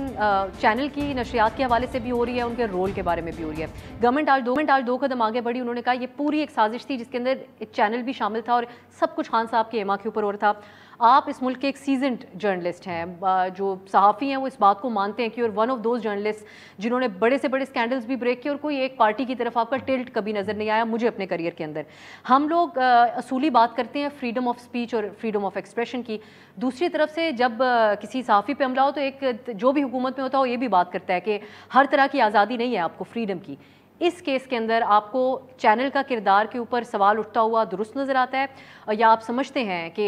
चैनल की नशरियात के हवाले से भी हो रही है, उनके रोल के बारे में भी हो रही है। गवर्नमेंट आज दो कदम आगे बढ़ी, उन्होंने कहा ये पूरी एक साजिश थी जिसके अंदर एक चैनल भी शामिल था और सब कुछ खान साहब के एमा के ऊपर हो रहा था। आप इस मुल्क के एक सीजन्ड जर्नलिस्ट हैं, जो सहाफ़ी हैं वो इस बात को मानते हैं कि और वन ऑफ दोज जर्नलिस्ट जिन्होंने बड़े से बड़े स्कैंडल्स भी ब्रेक किए और कोई एक पार्टी की तरफ आपका टिल्ट कभी नज़र नहीं आया मुझे अपने करियर के अंदर। हम लोग असूली बात करते हैं फ्रीडम ऑफ स्पीच और फ्रीडम ऑफ एक्सप्रेशन की, दूसरी तरफ से जब किसी सहाफ़ी पे हमला हो तो एक जो भी हुकूमत में होता हो ये भी बात करता है कि हर तरह की आज़ादी नहीं है आपको, फ्रीडम की। इस केस के अंदर आपको चैनल का किरदार के ऊपर सवाल उठता हुआ दुरुस्त नज़र आता है या आप समझते हैं कि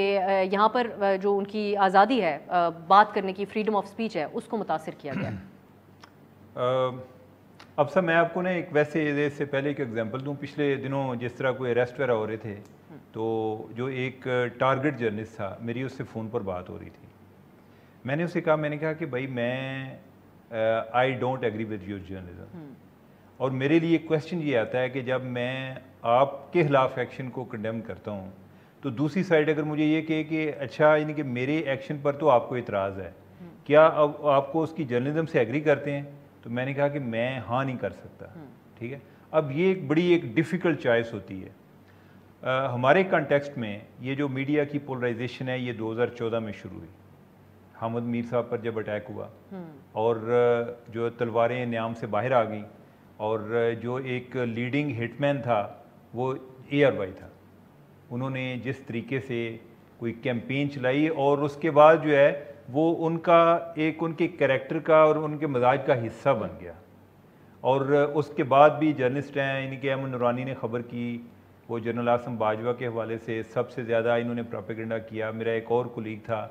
यहाँ पर जो उनकी आज़ादी है बात करने की, फ्रीडम ऑफ स्पीच है, उसको मुतासिर किया गया? अब सर मैं आपको ना एक वैसे इससे पहले एक एग्जांपल दूं। पिछले दिनों जिस तरह कोई अरेस्ट वगैरह हो रहे थे तो जो एक टारगेट जर्नलिस्ट था, मेरी उससे फ़ोन पर बात हो रही थी। मैंने उससे कहा, मैंने कहा कि भाई मैं I don't agree with your journalism, और मेरे लिए क्वेश्चन ये आता है कि जब मैं आपके खिलाफ एक्शन को कंडेम करता हूँ तो दूसरी साइड अगर मुझे ये कहे कि अच्छा यानी कि मेरे एक्शन पर तो आपको इतराज़ है, क्या अब आपको उसकी जर्नलिज्म से एग्री करते हैं? तो मैंने कहा कि मैं हाँ नहीं कर सकता। ठीक है, अब ये एक बड़ी एक डिफ़िकल्ट चॉइस होती है। हमारे कॉन्टेक्स्ट में ये जो मीडिया की पोलराइजेशन है ये 2014 में शुरू हुई। हामिद मीर साहब पर जब अटैक हुआ और जो तलवारें न्याम से बाहर आ गई और जो एक लीडिंग हिटमैन था वो ARY था, उन्होंने जिस तरीके से कोई कैंपेन चलाई और उसके बाद जो है वो उनका एक उनके कैरेक्टर का और उनके मजाज का हिस्सा बन गया। और उसके बाद भी जर्नलिस्ट हैं, इनके अमन नूरानी ने खबर की, वो जनरल आसम बाजवा के हवाले से सबसे ज़्यादा इन्होंने प्रोपेगेंडा किया। मेरा एक और कुलीग था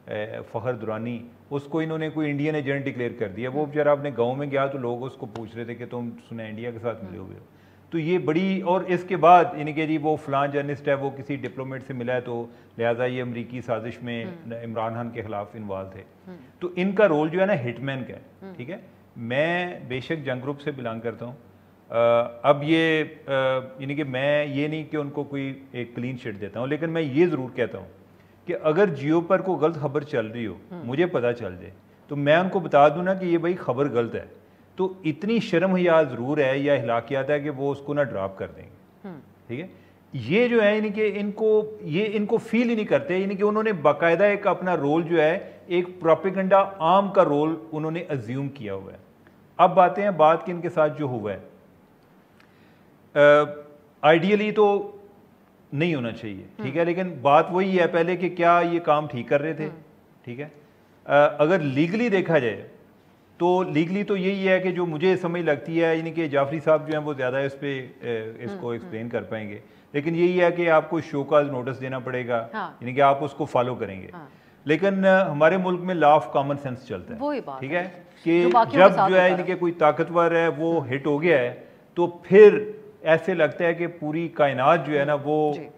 फ़खर दुरानी, उसको इन्होंने कोई इंडियन एजेंट डिक्लेयर कर दिया। वो बेचारा अपने गांव में गया तो लोग उसको पूछ रहे थे कि तुम सुना इंडिया के साथ मिले हुए हो। तो ये बड़ी, और इसके बाद यानी कि जी वो फ़लाँ जर्नलिस्ट है वो किसी डिप्लोमेट से मिला है तो लिहाजा ये अमरीकी साजिश में इमरान खान के ख़िलाफ़ इन्वॉल्व थे। तो इनका रोल जो है ना हिटमैन का है। ठीक है, मैं बेशक जंग ग्रुप से बिलोंग करता हूँ। अब ये यानी कि मैं ये नहीं कि उनको कोई एक क्लीन चिट देता हूँ, लेकिन मैं ये ज़रूर कहता हूँ कि अगर जियो पर कोई गलत खबर चल रही हो, मुझे पता चल जाए, तो मैं उनको बता दूं ना कि ये भाई खबर गलत है, तो इतनी शर्म हया ज़रूर है या हिलाकियात है कि वो उसको ना ड्रॉप कर देंगे। ठीक है, ये जो है यानी कि इनको फील ही नहीं करते, यानी कि उन्होंने बाकायदा एक अपना रोल जो है एक प्रोपेगेंडा आर्म का रोल उन्होंने अज्यूम किया हुआ है। अब आते हैं बात कि इनके साथ जो हुआ है, आइडियली तो नहीं होना चाहिए, ठीक है, लेकिन बात वही है पहले कि क्या ये काम ठीक कर रहे थे। ठीक है, अगर लीगली देखा जाए तो लीगली तो यही है कि जो मुझे समझ लगती है, यानी कि जाफरी साहब जो हैं वो ज़्यादा इस पे इसको एक्सप्लेन कर पाएंगे, लेकिन यही है कि आपको शो का नोटिस देना पड़ेगा, यानी कि आप उसको फॉलो करेंगे। लेकिन हमारे मुल्क में लॉ ऑफ कॉमन सेंस चलता है, ठीक है, कि जब जो है यानी कि कोई ताकतवर है वो हिट हो गया है तो फिर ऐसे लगता है कि पूरी कायनात जो है ना वो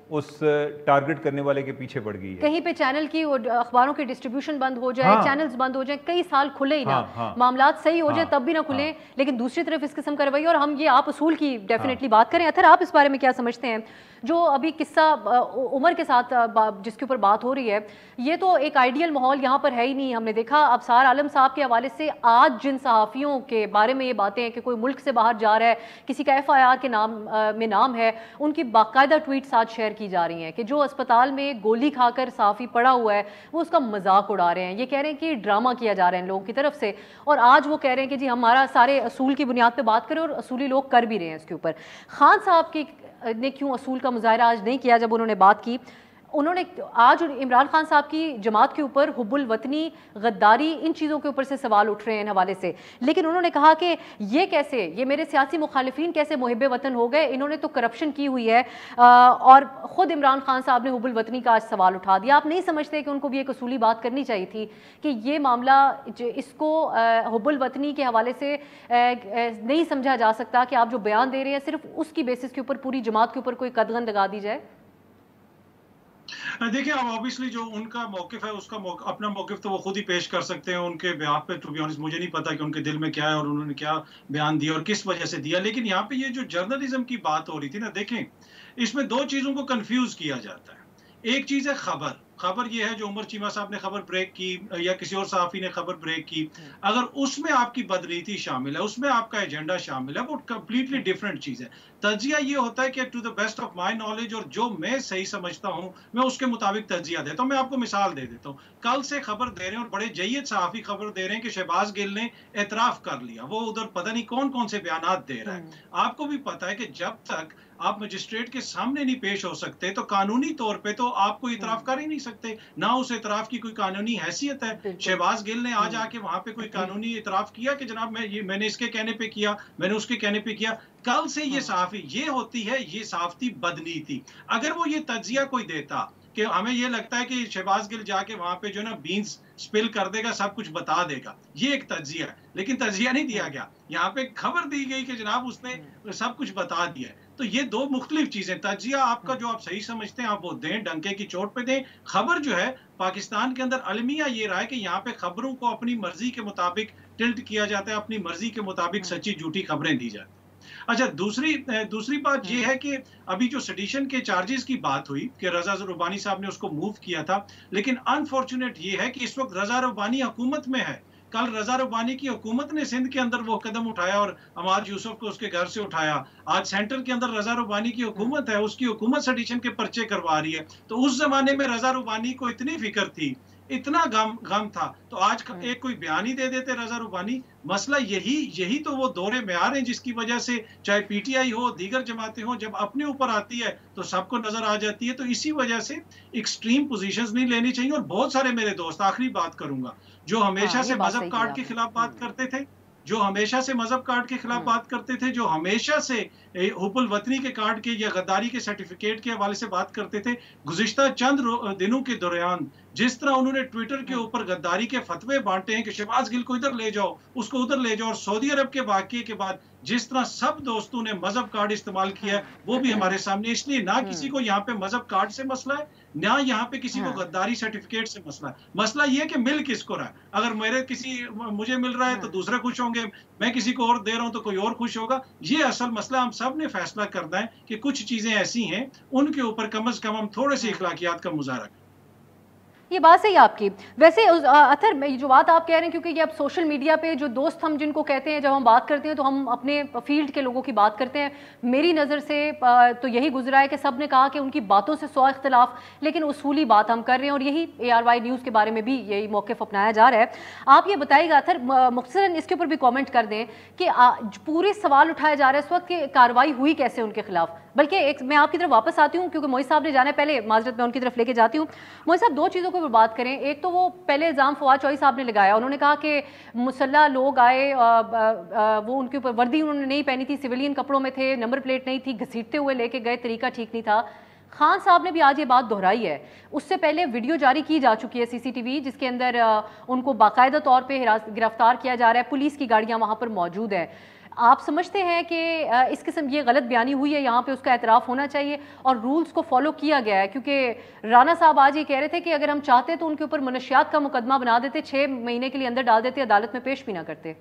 उस टारगेट करने वाले के पीछे पड़ गई है। कहीं पे चैनल की अखबारों की डिस्ट्रीब्यूशन बंद हो जाए, चैनल्स बंद हो जाए, कई साल खुले ही ना, मामलात सही हो जाए तब भी ना खुले, लेकिन दूसरी तरफ इस किस्म का रवैया। और हम ये आप उसूल की डेफिनेटली बात करें, अथर आप इस बारे में क्या समझते हैं? जो अभी किस्सा उमर के साथ जिसके ऊपर बात हो रही है, ये तो एक आइडियल माहौल यहाँ पर है ही नहीं। हमने देखा अबसार आलम साहब के हवाले से आज जिन सहाफ़ियों के बारे में ये बातें हैं कि कोई मुल्क से बाहर जा रहा है, किसी का FIR के नाम में नाम है, उनकी बाकायदा ट्वीट्स आज शेयर की जा रही हैं कि जो अस्पताल में गोली खाकर सहाफ़ी पड़ा हुआ है वो उसका मजाक उड़ा रहे हैं, ये कह रहे हैं कि ड्रामा किया जा रहा है इन लोगों की तरफ से। और आज वो कह रहे हैं कि जी हमारा सारे असूल की बुनियाद पर बात करें, और असूली लोग कर भी रहे हैं इसके ऊपर। खान साहब की ने क्यों असूल का मुजाहरा आज नहीं किया जब उन्होंने बात की? उन्होंने आज इमरान खान साहब की जमात के ऊपर हुब्बुल वतनी, गद्दारी, इन चीज़ों के ऊपर से सवाल उठ रहे हैं इन हवाले से, लेकिन उन्होंने कहा कि ये कैसे, ये मेरे सियासी मुखालिफिन कैसे मुहिब्बे वतन हो गए, इन्होंने तो करप्शन की हुई है। और ख़ुद इमरान खान साहब ने हुब्बुल वतनी का आज सवाल उठा दिया। आप नहीं समझते कि उनको भी एक असूली बात करनी चाहिए थी कि ये मामला इसको हुब्बुल वतनी के हवाले से नहीं समझा जा सकता कि आप जो बयान दे रहे हैं सिर्फ उसकी बेसिस के ऊपर पूरी जमात के ऊपर कोई कदगन लगा दी जाए? देखिए, अब ऑब्वियसली जो उनका मौकिफ है उसका अपना मौकिफ तो वो खुद ही पेश कर सकते हैं उनके बयान पे। टू बी ऑनेस्ट मुझे नहीं पता कि उनके दिल में क्या है और उन्होंने क्या बयान दिया और किस वजह से दिया। लेकिन यहाँ पे ये जो जर्नलिज्म की बात हो रही थी ना, देखें इसमें दो चीजों को कंफ्यूज किया जाता है। एक चीज है खबर, खबर ये है जो उमर चीमा साहब ने खबर ब्रेक की या किसी और सहाफी ने खबर ब्रेक की, अगर उसमें आपकी बदनीति शामिल है, उसमें आपका एजेंडा शामिल है, वो कंप्लीटली डिफरेंट चीज है। तजिया ये होता है कि to the best of my knowledge और जो मैं सही समझता हूं मैं उसके मुताबिक तजिया देता हूं। मैं आपको मिसाल दे देता हूं, कल से खबर दे रहे हैं और बड़े जय्यद सहाफी खबर दे रहे हैं कि शहबाज गिल ने एतराफ कर लिया, वो उधर पता नहीं कौन कौन से बयानात दे रहा है। आपको भी पता है कि जब तक आप मजिस्ट्रेट के सामने नहीं पेश हो सकते तो कानूनी तौर पे तो आप कोई इतराफ कर ही नहीं सकते, ना उस इतराफ की कोई कानूनी हैसियत है। शहबाज गिल ने आज आके वहां पे कोई कानूनी इतराफ किया कि जनाब मैंने इसके कहने पे किया, मैंने उसके कहने पे किया? कल से ये सहाफी, ये होती है ये सहाफती बदनीति। अगर वो ये तज्जिया कोई देता कि हमें ये लगता है कि शहबाज गिल जाके वहां पे जो ना बीन्स स्पिल कर देगा, सब कुछ बता देगा, ये एक तज्जिया है। लेकिन तज्जिया नहीं दिया गया, यहाँ पे खबर दी गई कि जनाब उसने सब कुछ बता दिया है। तो ये दो मुख्तलिफ चीजें। तज्जिया आपका जो आप सही समझते हैं आप वो दें, डंके की चोट पे दें। खबर जो है पाकिस्तान के अंदर अलमिया ये रहा है कि यहाँ पे खबरों को अपनी मर्जी के मुताबिक टिल्ट किया जाता है, अपनी मर्जी के मुताबिक सच्ची झूठी खबरें दी जाती है। अच्छा, दूसरी बात यह है कि अभी जो सेडिशन के चार्जेस की बात हुई कि रजा रुबानी साहब ने उसको मूव किया था, लेकिन अनफॉर्चुनेट ये है कि इस वक्त रजा रुबानी हुकूमत में है। कल रजा रुबानी की हुकूमत ने सिंध के अंदर वो कदम उठाया और अमार यूसुफ को उसके घर से उठाया। आज सेंटर के अंदर रजा रुबानी की हुकूमत है, उसकी हुकूमत सेडिशन के पर्चे करवा रही है। तो उस जमाने में रजा रुबानी को इतनी फिक्र थी, इतना गम था, तो आज एक कोई बयान ही दे देते रजा रुबानी। मसला यही तो वो दौरे में आ रहे हैं जिसकी वजह से चाहे PTI हो, दीगर जमातें हो, जब अपने ऊपर आती है तो सबको नजर आ जाती है। तो इसी वजह से एक्सट्रीम पोजीशंस नहीं लेनी चाहिए। और बहुत सारे मेरे दोस्त, आखिरी बात करूंगा, जो हमेशा से मजहब कार्ड के खिलाफ बात करते थे, जो हमेशा से मजहब कार्ड के खिलाफ बात करते थे, जो हमेशा से हुब्बुल वतनी के कार्ड के या गद्दारी के सर्टिफिकेट के हवाले से बात करते थे, गुज़िश्ता चंद दिनों के दौरान जिस तरह उन्होंने ट्विटर के ऊपर गद्दारी के फतवे बांटे हैं कि शहबाज गिल को इधर ले जाओ, उसको उधर ले जाओ, और सऊदी अरब के वाकये के बाद जिस तरह सब दोस्तों ने मजहब कार्ड इस्तेमाल किया है वो भी हमारे सामने। इसलिए ना किसी को यहाँ पे मजहब कार्ड से मसला है, ना यहाँ पे किसी को गद्दारी सर्टिफिकेट से मसला है। मसला ये है कि मिल किसको रहा है। अगर मुझे मिल रहा है तो दूसरे खुश होंगे, मैं किसी को और दे रहा हूं तो कोई और खुश होगा। ये असल मसला हम सब ने फैसला करना है कि कुछ चीजें ऐसी हैं उनके ऊपर कम से कम हम थोड़े से इखलाकियात का मुजाहरा करें। ये बात सही आपकी। वैसे अथर जो बात आप कह रहे हैं, क्योंकि ये अब सोशल मीडिया पे जो दोस्त हम जिनको कहते हैं, जब हम बात करते हैं तो हम अपने फील्ड के लोगों की बात करते हैं। मेरी नज़र से तो यही गुजरा है कि सब ने कहा कि उनकी बातों से 100 इख्तलाफ, लेकिन उसूली बात हम कर रहे हैं और यही ARY न्यूज़ के बारे में भी यही मौक़िफ़ अपनाया जा रहा है। आप ये बताइएगा अथर, मुख्तसरन इसके ऊपर भी कॉमेंट कर दें कि पूरे सवाल उठाया जा रहा है इस वक्त कि कार्रवाई हुई कैसे उनके खिलाफ। बल्कि एक मैं आपकी तरफ वापस आती हूँ क्योंकि मोई साहब ने जाना है, पहले माजरत मैं उनकी तरफ लेके जाती हूँ। मोई साहब, दो चीज़ों को बात करें। एक तो वो पहले इल्ज़ाम फवाद चौधरी साहब ने लगाया, उन्होंने कहा कि मुसल्ला लोग आए, वो उनके ऊपर वर्दी उन्होंने नहीं पहनी थी, सिविलियन कपड़ों में थे, नंबर प्लेट नहीं थी, घसीटते हुए लेके गए, तरीका ठीक नहीं था। खान साहब ने भी आज ये बात दोहराई है। उससे पहले वीडियो जारी की जा चुकी है CCTV, जिसके अंदर उनको बाकायदा तौर पर गिरफ्तार किया जा रहा है, पुलिस की गाड़ियाँ वहाँ पर मौजूद है। आप समझते हैं कि इस किस्म ये गलत बयानी हुई है, यहाँ पे उसका एतराफ़ होना चाहिए और रूल्स को फॉलो किया गया है? क्योंकि राना साहब आज ये कह रहे थे कि अगर हम चाहते तो उनके ऊपर मनशियात का मुकदमा बना देते, 6 महीने के लिए अंदर डाल देते, अदालत में पेश भी ना करते।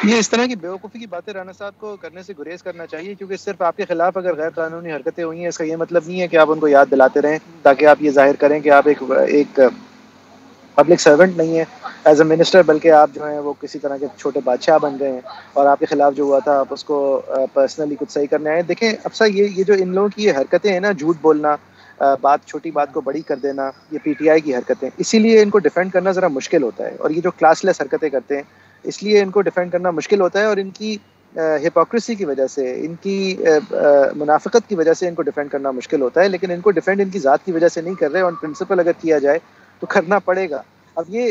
ये इस तरह की बेवकूफ़ी की बातें राना साहब को करने से गुरेज करना चाहिए, क्योंकि सिर्फ आपके खिलाफ अगर गैर कानूनी हरकतें हुई हैं, इसका ये मतलब नहीं है कि आप उनको याद दिलाते रहें ताकि आप ये जाहिर करें कि आप एक पब्लिक सर्वेंट नहीं है एज अ मिनिस्टर, बल्कि आप जो हैं वो किसी तरह के छोटे बादशाह बन गए हैं और आपके खिलाफ जो हुआ था आप उसको पर्सनली कुछ सही करने आए। देखें अब सा ये जो इन लोगों की ये हरकतें हैं ना, झूठ बोलना, छोटी बात को बड़ी कर देना, ये PTI की हरकतें, इसीलिए इनको डिफेंड करना ज़रा मुश्किल होता है। और ये जो क्लासलेस हरकतें करते हैं इसलिए इनको डिफेंड करना मुश्किल होता है, और इनकी हिपोक्रेसी की वजह से, इनकी मुनाफिकत की वजह से इनको डिफेंड करना मुश्किल होता है। लेकिन इनको डिफेंड इनकी ज़ात की वजह से नहीं कर रहे, ऑन प्रिंसिपल अगर किया जाए तो करना पड़ेगा। अब ये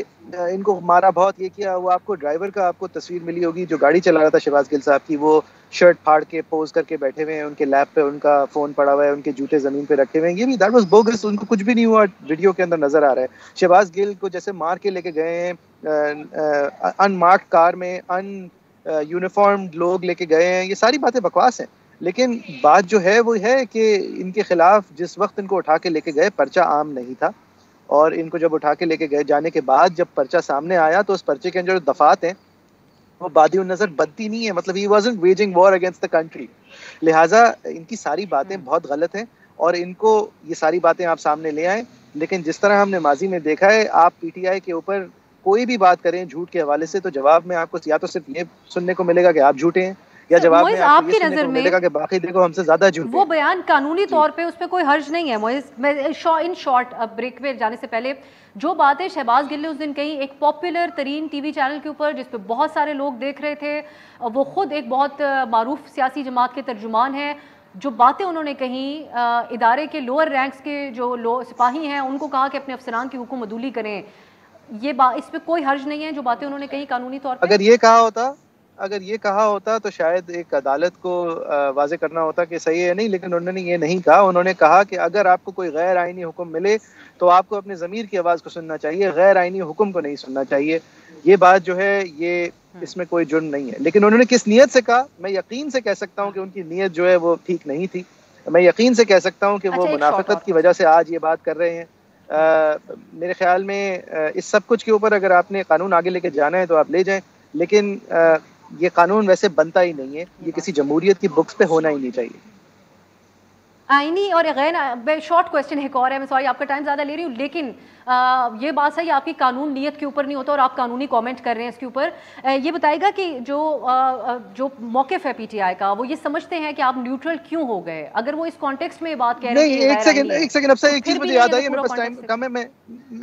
इनको मारा बहुत ये किया, वो आपको ड्राइवर का आपको तस्वीर मिली होगी जो गाड़ी चला रहा था शहबाज गिल साहब की, वो शर्ट फाड़ के पोज करके बैठे हुए हैं, उनके लैप पे उनका फ़ोन पड़ा हुआ है, उनके जूते ज़मीन पे रखे हुए हैं। ये भी दैट वाज बोगस, उनको कुछ भी नहीं हुआ, वीडियो के अंदर नज़र आ रहा है। शहबाज गिल को जैसे मार के लेके गए हैं, अनमार्क्ड कार में, यूनिफॉर्म्ड लोग लेके गए हैं, ये सारी बातें बकवास हैं। लेकिन बात जो है वो है कि इनके खिलाफ जिस वक्त इनको उठा के लेके गए पर्चा आम नहीं था, और इनको जब उठा के लेके गए जाने के बाद जब पर्चा सामने आया तो उस पर्चे के अंदर जो दफात हैं वो बादी नज़र बनती नहीं है। मतलब ही wasn't waging war against the country. लिहाजा इनकी सारी बातें बहुत गलत हैं और इनको ये सारी बातें आप सामने ले आएँ। लेकिन जिस तरह हमने माजी में देखा है, आप PTI के ऊपर कोई भी बात करें झूठ के हवाले से, तो जवाब में आपको या तो सिर्फ ये सुनने को मिलेगा कि आप झूठे हैं, या जवाब में आपकी नजर में मिलेगा कि बाकी देखो हमसे ज्यादा झूठे। वो बयान कानूनी तौर पे उस पर कोई हर्ज नहीं है। मोइज, मैं इन शॉर्ट ब्रेक पे जाने से पहले जो बातें शहबाज गिल ने उस दिन कही एक पॉपुलर तरीन TV चैनल के ऊपर जिस पे बहुत सारे लोग देख रहे थे, वो खुद एक बहुत मारूफ सियासी जमात के तर्जुमान हैं, जो बातें उन्होंने कही, इदारे के लोअर रैंक्स के जो सिपाही हैं उनको कहा कि अपने अफसरान की हुकूम अदूली करें, ये बात इस पे कोई हर्ज नहीं है जो बातें उन्होंने कही कानूनी तौर पे। अगर ये कहा होता तो शायद एक अदालत को वाज़े करना होता कि सही है नहीं, लेकिन उन्होंने ये नहीं कहा। उन्होंने कहा कि अगर आपको कोई गैर आइनी हुक्म मिले तो आपको अपने ज़मीर की आवाज़ को सुनना चाहिए, गैर आइनी हुक्म को नहीं सुनना चाहिए। ये बात जो है ये इसमें कोई जुर्म नहीं है। लेकिन उन्होंने किस नीयत से कहा, मैं यकीन से कह सकता हूँ कि उनकी नीयत जो है वो ठीक नहीं थी। मैं यकीन से कह सकता हूँ कि वो मुनाफिकत की वजह से आज ये बात कर रहे हैं। मेरे ख्याल में इस सब कुछ के ऊपर अगर आपने कानून आगे लेके जाना है तो आप ले जाएं, लेकिन ये कानून वैसे बनता ही नहीं है, ये किसी जमहूरियत की बुक्स पे होना ही नहीं चाहिए। आईनी और गैर शॉर्ट क्वेश्चन एक और है, मैं सॉरी आपका टाइम ज़्यादा ले रही हूँ, लेकिन ये बात सही आपकी कानून नीयत के ऊपर नहीं होता और आप कानूनी कमेंट कर रहे हैं इसके ऊपर। ये बताएगा कि जो मौक़िफ़ है PTI का, वो ये समझते हैं कि आप न्यूट्रल क्यों हो गए? अगर वो इस कॉन्टेक्स्ट में बात कह रहे हैं। नहीं, एक सेकंड अब से एक चीज़ मुझे याद आई, मेरे पास टाइम कम है।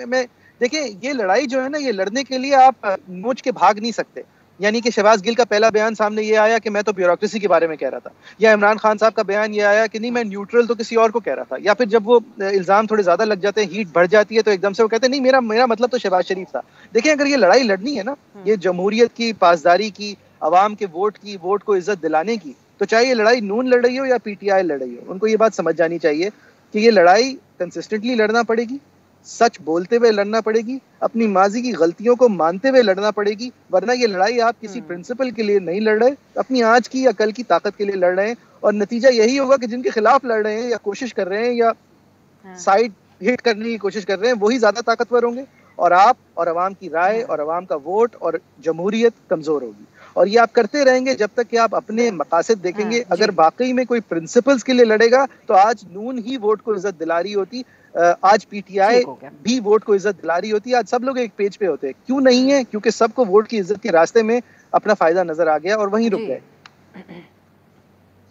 मैं देखिए, ये लड़ाई जो है ना, ये लड़ने के लिए आप नोच के भाग नहीं सकते। यानी कि शहबाज गिल का पहला बयान सामने ये आया कि मैं तो ब्यूरोक्रेसी के बारे में कह रहा था, या इमरान खान साहब का बयान ये आया कि नहीं मैं न्यूट्रल तो किसी और को कह रहा था, या फिर जब वो इल्ज़ाम थोड़े ज़्यादा लग जाते हैं, हीट बढ़ जाती है, तो एकदम से वो कहते हैं नहीं मेरा मतलब तो शहबाज शरीफ था। देखिए, अगर ये लड़ाई लड़नी है ना, ये जमहूरियत की, पासदारी की, अवाम के वोट को इज्जत दिलाने की, तो चाहे ये लड़ाई नून लड़ रही हो या PTI लड़ रही हो, उनको ये बात समझ जानी चाहिए कि ये लड़ाई कंसिस्टेंटली लड़ना पड़ेगी, सच बोलते हुए लड़ना पड़ेगी, अपनी माजी की गलतियों को मानते हुए लड़ना पड़ेगी। वरना ये लड़ाई आप किसी प्रिंसिपल के लिए नहीं लड़ रहे, अपनी आज की या कल की ताकत के लिए लड़ रहे हैं, और नतीजा यही होगा कि जिनके खिलाफ लड़ रहे हैं या कोशिश कर रहे हैं या साइड हिट करने की कोशिश कर रहे हैं, वही ज्यादा ताकतवर होंगे, और आप और अवाम की राय और अवाम का वोट और जमहूरियत कमजोर होगी। और ये आप करते रहेंगे जब तक कि आप अपने मकासद देखेंगे। अगर वाकई में कोई प्रिंसिपल्स के लिए लड़ेगा तो आज नून ही वोट को इज्जत दिला रही होती, आज पीटीआई भी वोट को इज्जत दिला रही होती है, आज सब लोग एक पेज पे होते हैं। क्यों नहीं है? क्योंकि सबको वोट की इज्जत के रास्ते में अपना फायदा नजर आ गया और वहीं रुक गए।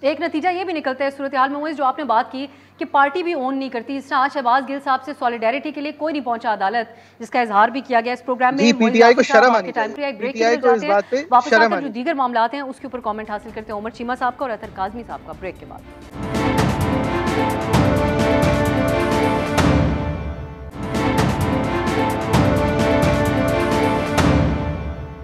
एक नतीजा ये भी निकलता है सूरत हाल में, जो आपने बात की कि पार्टी भी ओन नहीं करती। इस आज शहबाज गिल साहब से सॉलिडेरिटी के लिए कोई नहीं पहुंचा अदालत, जिसका इजहार भी किया गया इस प्रोग्राम में। पीटीआई को शर्म आनी चाहिए। पीटीआई को इस बात पे वापस आकर जो दीगर मामलात हैं उसके ऊपर कमेंट हासिल करते हैं उमर चीमा साहब का और अतर काजमी साहब का, ब्रेक के बाद।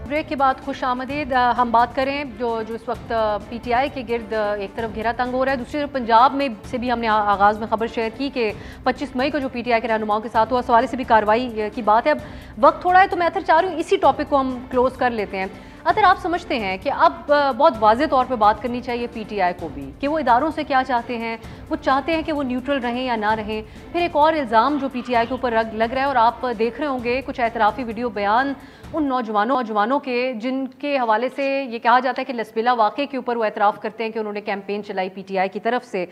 ब्रेक के बाद खुश आमदीद। हम बात करें जो इस वक्त पीटीआई के गिर्द एक तरफ घेरा तंग हो रहा है, दूसरी तरफ पंजाब में से भी हमने आगाज़ में खबर शेयर की कि 25 मई को जो पीटीआई के रहनुमाओं के साथ हुआ, उस हवाले से भी कार्रवाई की बात है। अब वक्त थोड़ा है तो मैं अतर चाह रही हूँ इसी टॉपिक को हम क्लोज कर लेते हैं। अतर आप समझते हैं कि अब बहुत वाज़े तौर पे बात करनी चाहिए पीटीआई को भी कि वो इदारों से क्या चाहते हैं, वो चाहते हैं कि वो न्यूट्रल रहें या ना रहें। फिर एक और इल्ज़ाम जो पीटीआई के ऊपर लग रहा है, और आप देख रहे होंगे कुछ एतराफ़ी वीडियो बयान उन नौजवानों के जिनके हवाले से ये कहा जाता है कि लसबिला वाक़े के ऊपर वो एतराफ़ करते हैं कि उन्होंने कैंपेन चलाई पीटीआई की तरफ से।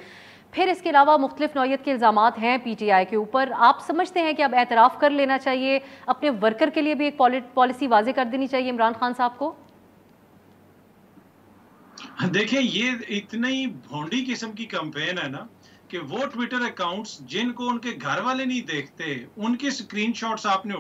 फिर इसके अलावा मुख्तलिफ नौयत के इल्ज़ामात हैं पीटीआई के ऊपर। आप समझते हैं कि अब एतराफ़ कर लेना चाहिए, अपने वर्कर के लिए भी एक पॉलिसी वाज़े कर देनी चाहिए इमरान खान साहब को? देखिए, ये इतनी भोंडी किस्म की कैंपेन है ना कि वो ट्विटर अकाउंट्स जिनको उनके घर वाले नहीं देखते, उनके स्क्रीनशॉट्स आपने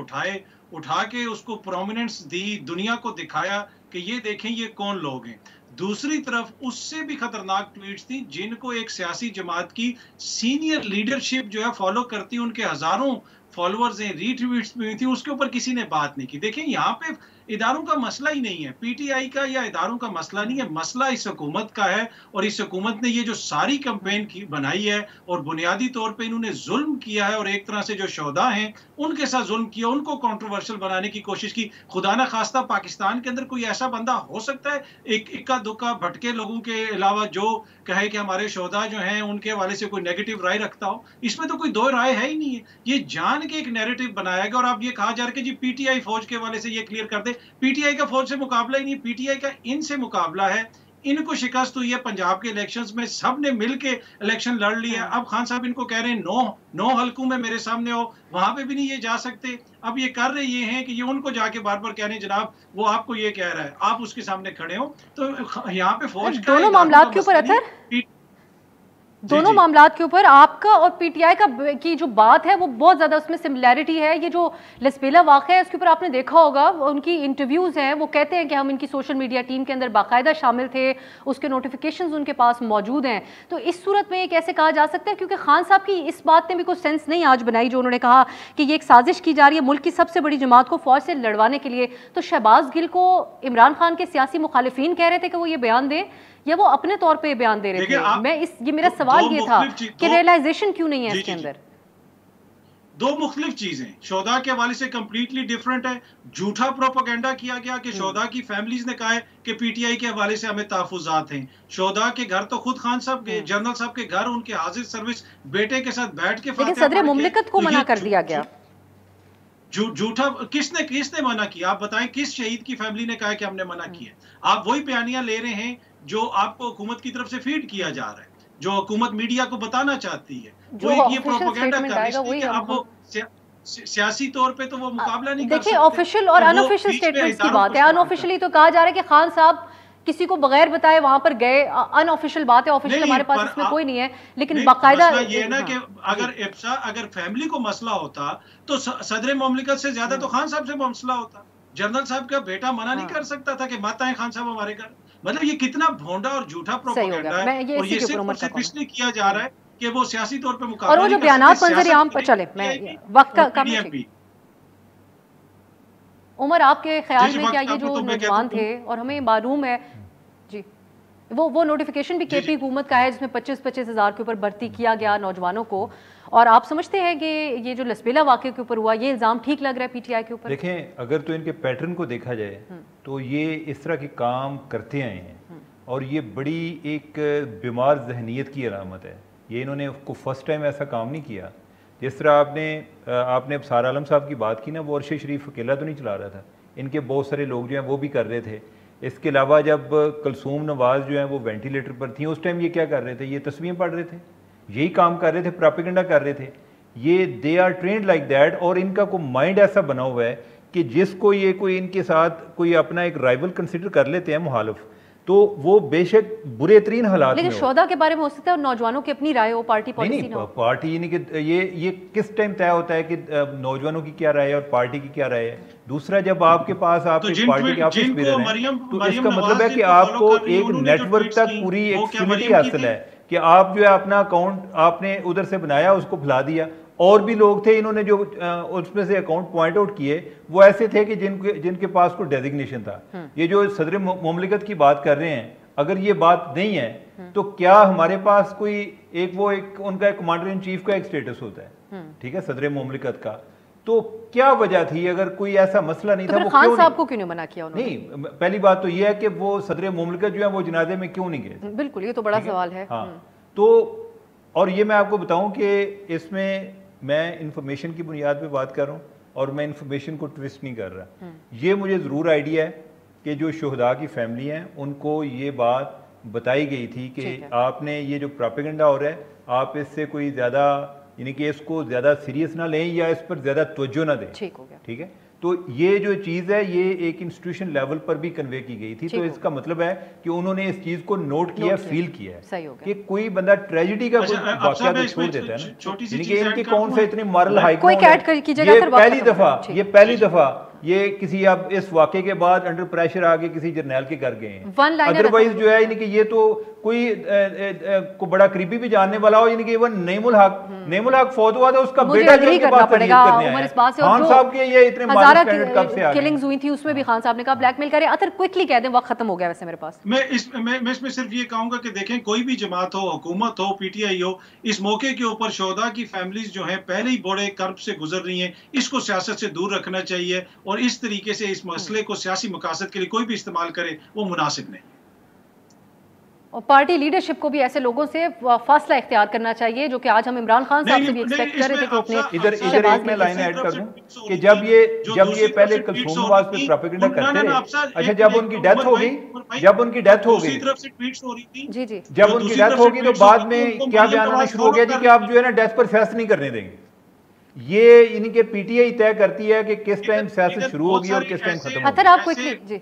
उठा के उसको प्रोमिनेंस दी, दुनिया को दिखाया कि ये देखें ये कौन लोग हैं। दूसरी तरफ उससे भी खतरनाक ट्वीट्स थी जिनको एक सियासी जमात की सीनियर लीडरशिप जो है फॉलो करती, उनके हजारों फॉलोअर्स हैं, रीट्वीट्स भी हुई थी, उसके ऊपर किसी ने बात नहीं की। देखिए, यहाँ पे इदारों का मसला ही नहीं है, पीटीआई का या इदारों का मसला नहीं है, मसला इस हुकूमत का है। और इस हुकूमत ने ये जो सारी कैंपेन की बनाई है और बुनियादी तौर पे इन्होंने जुल्म किया है और एक तरह से जो शोधा हैं उनके साथ जुल्म किया, उनको कंट्रोवर्शियल बनाने की कोशिश की। खुदा ना खास्ता पाकिस्तान के अंदर कोई ऐसा बंदा हो सकता है एक इक्का दुक्का भटके लोगों के अलावा जो कहे कि हमारे शोधा जो हैं उनके हवाले से कोई नेगेटिव राय रखता हो? इसमें तो कोई दो राय है ही नहीं है। ये जान के एक नैरेटिव बनाया गया और अब ये कहा जा रहा है कि जी पीटीआई फौज के हवाले से ये क्लियर कर दे। पीटीआई का फौज से मुकाबला ही नहीं, पीटीआई का इनसे मुकाबला है। इनको शिकस्त हुई है पंजाब के इलेक्शंस में, सब ने मिलके इलेक्शन लड़ लिया। अब खान साहब इनको कह रहे हैं नौ हल्कों में मेरे सामने हो, वहां पे भी नहीं ये जा सकते। अब ये कर रहे ये हैं कि ये उनको जाके बार बार कह रहे हैं जनाब वो आपको ये कह रहा है, आप उसके सामने खड़े हो। तो यहाँ पे फौज दोनों मामलात के ऊपर अतर दोनों मामलात के ऊपर आपका और पीटीआई का की जो बात है वो बहुत ज्यादा उसमें सिमिलैरिटी है। ये जो लसबेला वाक़या है उसके ऊपर आपने देखा होगा, उनकी इंटरव्यूज हैं, वो कहते हैं कि हम इनकी सोशल मीडिया टीम के अंदर बाकायदा शामिल थे, उसके नोटिफिकेशंस उनके पास मौजूद हैं। तो इस सूरत में ये कैसे कहा जा सकता है, क्योंकि खान साहब की इस बात ने भी कोई सेंस नहीं आज बनाई जो उन्होंने कहा कि ये एक साजिश की जा रही है मुल्क की सबसे बड़ी जमात को फौज से लड़वाने के लिए। तो शहबाज गिल को इमरान खान के सियासी मुखालिफिन कह रहे थे कि वो ये बयान दें या वो अपने तौर पे बयान दे रहे थे? ये मेरा सवाल ये था कि रियलाइजेशन क्यों नहीं है इसके अंदर? दो मुख्तलिफ चीजें शोधा के हवाले से कंप्लीटली डिफरेंट है। झूठा प्रोपेगेंडा किया गया कि शोधा की फैमिलीज ने कहा है कि पीटीआई के हवाले से हमें तहफुजात हैं। शोधा के घर तो खुद खान साहब के जनरल साहब के घर उनके हाजिर सर्विस बेटे के साथ बैठ के, लेकिन सदर मुमलिकत को मना कर दिया गया। झूठा किसने मना किया? आप बताएं, किस शहीद की फैमिली ने कहा कि हमने मना किया? आप वही बयानियां ले रहे हैं जो आपको हुकूमत की तरफ से फीड किया जा रहा है, जो हुकूमत मीडिया को बताना चाहती है। वो ये प्रोपेगेंडा कर रही है कि आप वो सियासी तौर पे तो वो मुकाबला नहीं कर सकते। देखिए, ऑफिशियल और अनऑफिशियल स्टेटमेंट्स की बात है। अनऑफिशियली तो कहा जा रहा है कि खान साहब किसी को बगैर बताए वहां पर गए, अनऑफिशियल बात है, ऑफिशियल हमारे पास इसमें कोई नहीं है, लेकिन बाकायदा ये ना कि अगर फैमिली को मसला होता तो सदर मुमलिकत से ज्यादा तो खान साहब से मसला होता। जनरल साहब का बेटा मना नहीं कर सकता था कि मत आए खान साहब हमारे घर। मतलब ये कितना भोंडा और झूठा प्रोपेगेंडा है, और ये सिर्फ इसलिए किया जा रहा है कि वो सियासी तौर पे मुकाबला। और वो जो बयानात मंजर-ए-आम पर चले, मैं वक्त का कम। उमर, आपके ख्याल में क्या ये जो नौजवान थे, और हमें मालूम है जी वो नोटिफिकेशन भी केपी हुकूमत का है जिसमें 25-25 हज़ार के ऊपर भर्ती किया गया नौजवानों को, और आप समझते हैं कि ये जो लसबेला वाक़े के ऊपर हुआ ये इल्ज़ाम ठीक लग रहा है पीटीआई के ऊपर? देखें, अगर तो इनके पैटर्न को देखा जाए तो ये इस तरह के काम करते आए हैं और ये बड़ी एक बीमार जहनीत की अलामत है। ये इन्होंने को फर्स्ट टाइम ऐसा काम नहीं किया। जिस तरह आपने अबसार आलम साहब की बात की ना, वो अरशद शरीफ अकेला तो नहीं चला रहा था, इनके बहुत सारे लोग जो हैं वो भी कर रहे थे। इसके अलावा जब कलसूम नवाज जो हैं वो वेंटिलेटर पर थी, उस टाइम ये क्या कर रहे थे? ये तस्वीरें पढ़ रहे थे, यही काम कर रहे थे, प्रोपेगेंडा कर रहे थे ये they are trained like that, और इनका कोई माइंड ऐसा बना हुआ है कि जिसको ये कोई इनके साथ कोई अपना एक राइवल कंसिडर कर लेते हैं, मुहालिफ, तो वो बेशक बुरे तरीन हालात लेकिन शोहदा के बारे में हो सकता है और नौजवानों की अपनी राय हो, पार्टी पॉलिसी नहीं, पार्टी यानी कि ये किस टाइम तय होता है कि नौजवानों की क्या राय है और पार्टी की क्या राय है। दूसरा, जब आपके पास आपकी पार्टी के ऑफिस में तो इसका मतलब है कि आपको एक नेटवर्क तक पूरी एक्सट्रीमिटी हासिल है कि आप जो है अपना अकाउंट आपने उधर से बनाया, उसको फैला दिया। और भी लोग थे, इन्होंने जो उसमें से अकाउंट पॉइंट आउट किए वो ऐसे थे कि जिनके पास कोई डेजिग्नेशन था। ये जो सदर मुमलिकत की बात कर रहे हैं, अगर ये बात नहीं है तो क्या हमारे पास कोई एक उनका एक कमांडर इन चीफ का एक स्टेटस होता है, ठीक है, सदर मुमलिकत का, तो क्या वजह थी? अगर कोई ऐसा मसला नहीं तो था, वो खान साहब को क्यों नहीं मना किया उन्होंने? नहीं, पहली बात तो ये है कि वो सदर मुमलिकत जो है वो जनाजे में क्यों नहीं गए? बिल्कुल, ये तो बड़ा सवाल है। हाँ, तो और ये मैं आपको बताऊं कि इसमें मैं इंफॉर्मेशन की बुनियाद पे बात कर रहा हूँ और मैं इंफॉर्मेशन को ट्विस्ट नहीं कर रहा। ये मुझे ज़रूर आइडिया है कि जो शुहदा की फैमिली हैं उनको ये बात बताई गई थी कि आपने ये जो प्रोपेगेंडा हो रहा है, आप इससे कोई ज़्यादा यानी कि इसको ज़्यादा सीरियस ना लें या इस पर ज़्यादा तवज्जो ना दें। ठीक हो गया, ठीक है। तो ये जो चीज़ है ये एक इंस्टीट्यूशन लेवल पर भी कन्वे की गई थी, तो इसका मतलब है कि उन्होंने इस चीज़ को नोट किया, फील किया है कि कोई बंदा ट्रेजेडी का कोई वाकया तो छोड़ देता है ना, यानी कि इनके कौन से इतने मॉरल हाई ये पहली दफा ये किसी अब इस वाक़े के बाद अंडर प्रेशर आके किसी जर्नैल के घर गए हैं। अदरवाइज जो है यानी कि ये तो कोई को बड़ा करीबी भी जानने वाला हो, यानी कि इवन नईमुल हक फौत हुआ था, उसका बेटा जो उनके पास तजवीज़ करने आया है। खान साहब के ये इतने माइनस स्टैंडर्ड कब से आ गए? किलिंग्स हुई थी, उसमें भी खान साहब ने कहा ब्लैकमेल करे। अतर क्विकली कह दें, वक्त खत्म हो गया वैसे मेरे पास। मैं इसमें सिर्फ ये कहूंगा कि देखें, कोई भी जमात हो, हुकूमत हो, पीटीआई हो, इस मौके के ऊपर शोहदा की फैमिलीज जो है पहले ही बड़े कर्ब से गुजर रही हैं, इसको सियासत से दूर रखना चाहिए और इस तरीके से इस मसले को सियासी मकासद के लिए कोई भी इस्तेमाल करे वो मुनासिब नहीं। और पार्टी लीडरशिप को भी ऐसे लोगों से फासला इख्तियार करना चाहिए, जो कि आज हम इमरान खान साहब से भी एक्सपेक्ट कर रहे थे कि अपने इधर एक मैं लाइन ऐड कर दूं कि जब ये पहले कलसूम नवाज पे प्रोपेगेंडा करते रहे, अच्छा जब उनकी डेथ हो गई जी जब उनकी डेथ होगी तो बाद में क्या बयान आना शुरू हो गया जी कि आप जो है ना डेथ पर सियासत नहीं करने देंगे। ये इनके पीटीआई तय करती है कि किस टाइम सियासत शुरू होगी और किस टाइम खत्म होगी। आप क्विकली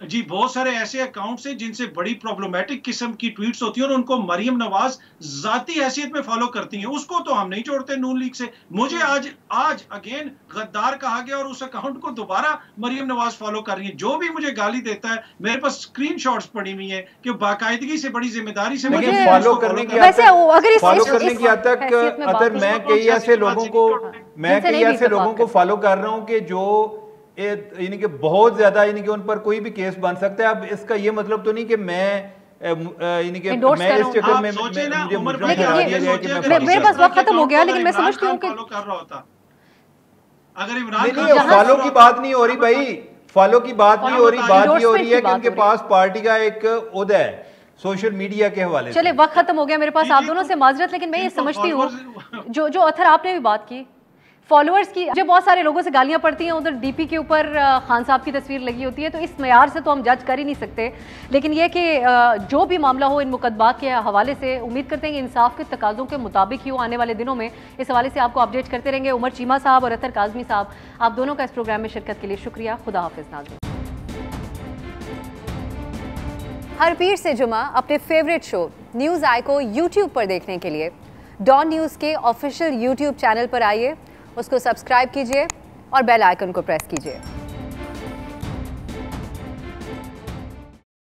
जी, बहुत सारे ऐसे अकाउंट्स हैं जिनसे बड़ी प्रॉब्लमेटिक किस्म की ट्वीट्स होती हैं और उनको मरियम नवाज जाती हैसियत में फॉलो करती हैं, उसको तो हम नहीं छोड़ते नून लीग से। मुझे आज अगेन गद्दार कहा गया और उस अकाउंट को दोबारा मरियम नवाज फॉलो कर रही है। जो भी मुझे गाली देता है, मेरे पास स्क्रीनशॉट्स पड़ी हुई है कि बाकायदगी से, बड़ी जिम्मेदारी से मुझे फॉलो करने की हद तक अगर मैं कई ऐसे लोगों को फॉलो कर रहा हूँ कि जो यानी कि बहुत ज्यादा यानी कि उन पर कोई भी केस बन सकता है। अब इसका ये मतलब तो नहीं कि मैं यानी कि मैं इस चक्कर में मेरे पास वक्त खत्म हो गया, लेकिन मैं समझती हूँ कि अगर इमरान फॉलो की बात नहीं हो रही भाई, फॉलो की बात नहीं हो रही, बात ये हो रही है कि उनके पास पार्टी का एक ओहदा है सोशल मीडिया के हवाले से। चले वक्त खत्म हो गया मेरे पास, आप दोनों से माजरत, लेकिन मैं ये समझती हूँ जो अथर आपने भी बात की फॉलोअर्स की, जो बहुत सारे लोगों से गालियां पड़ती हैं, उधर डीपी के ऊपर खान साहब की तस्वीर लगी होती है, तो इस मयार से तो हम जज कर ही नहीं सकते। लेकिन यह कि जो भी मामला हो इन मुकदमात के हवाले से, उम्मीद करते हैं कि इंसाफ के तकाज़ों के मुताबिक ही हो आने वाले दिनों में। इस हवाले से आपको अपडेट करते रहेंगे। उमर चीमा साहब और अतर काज़मी साहब, आप दोनों का इस प्रोग्राम में शिरकत के लिए शुक्रिया। खुदा हाफिज़ नाज़रीन। हर पीर से जुमा अपने फेवरेट शो न्यूज़ आई को यूट्यूब पर देखने के लिए डॉन न्यूज़ के ऑफिशियल यूट्यूब चैनल पर आइए, उसको सब्सक्राइब कीजिए और बेल आइकन को प्रेस कीजिए।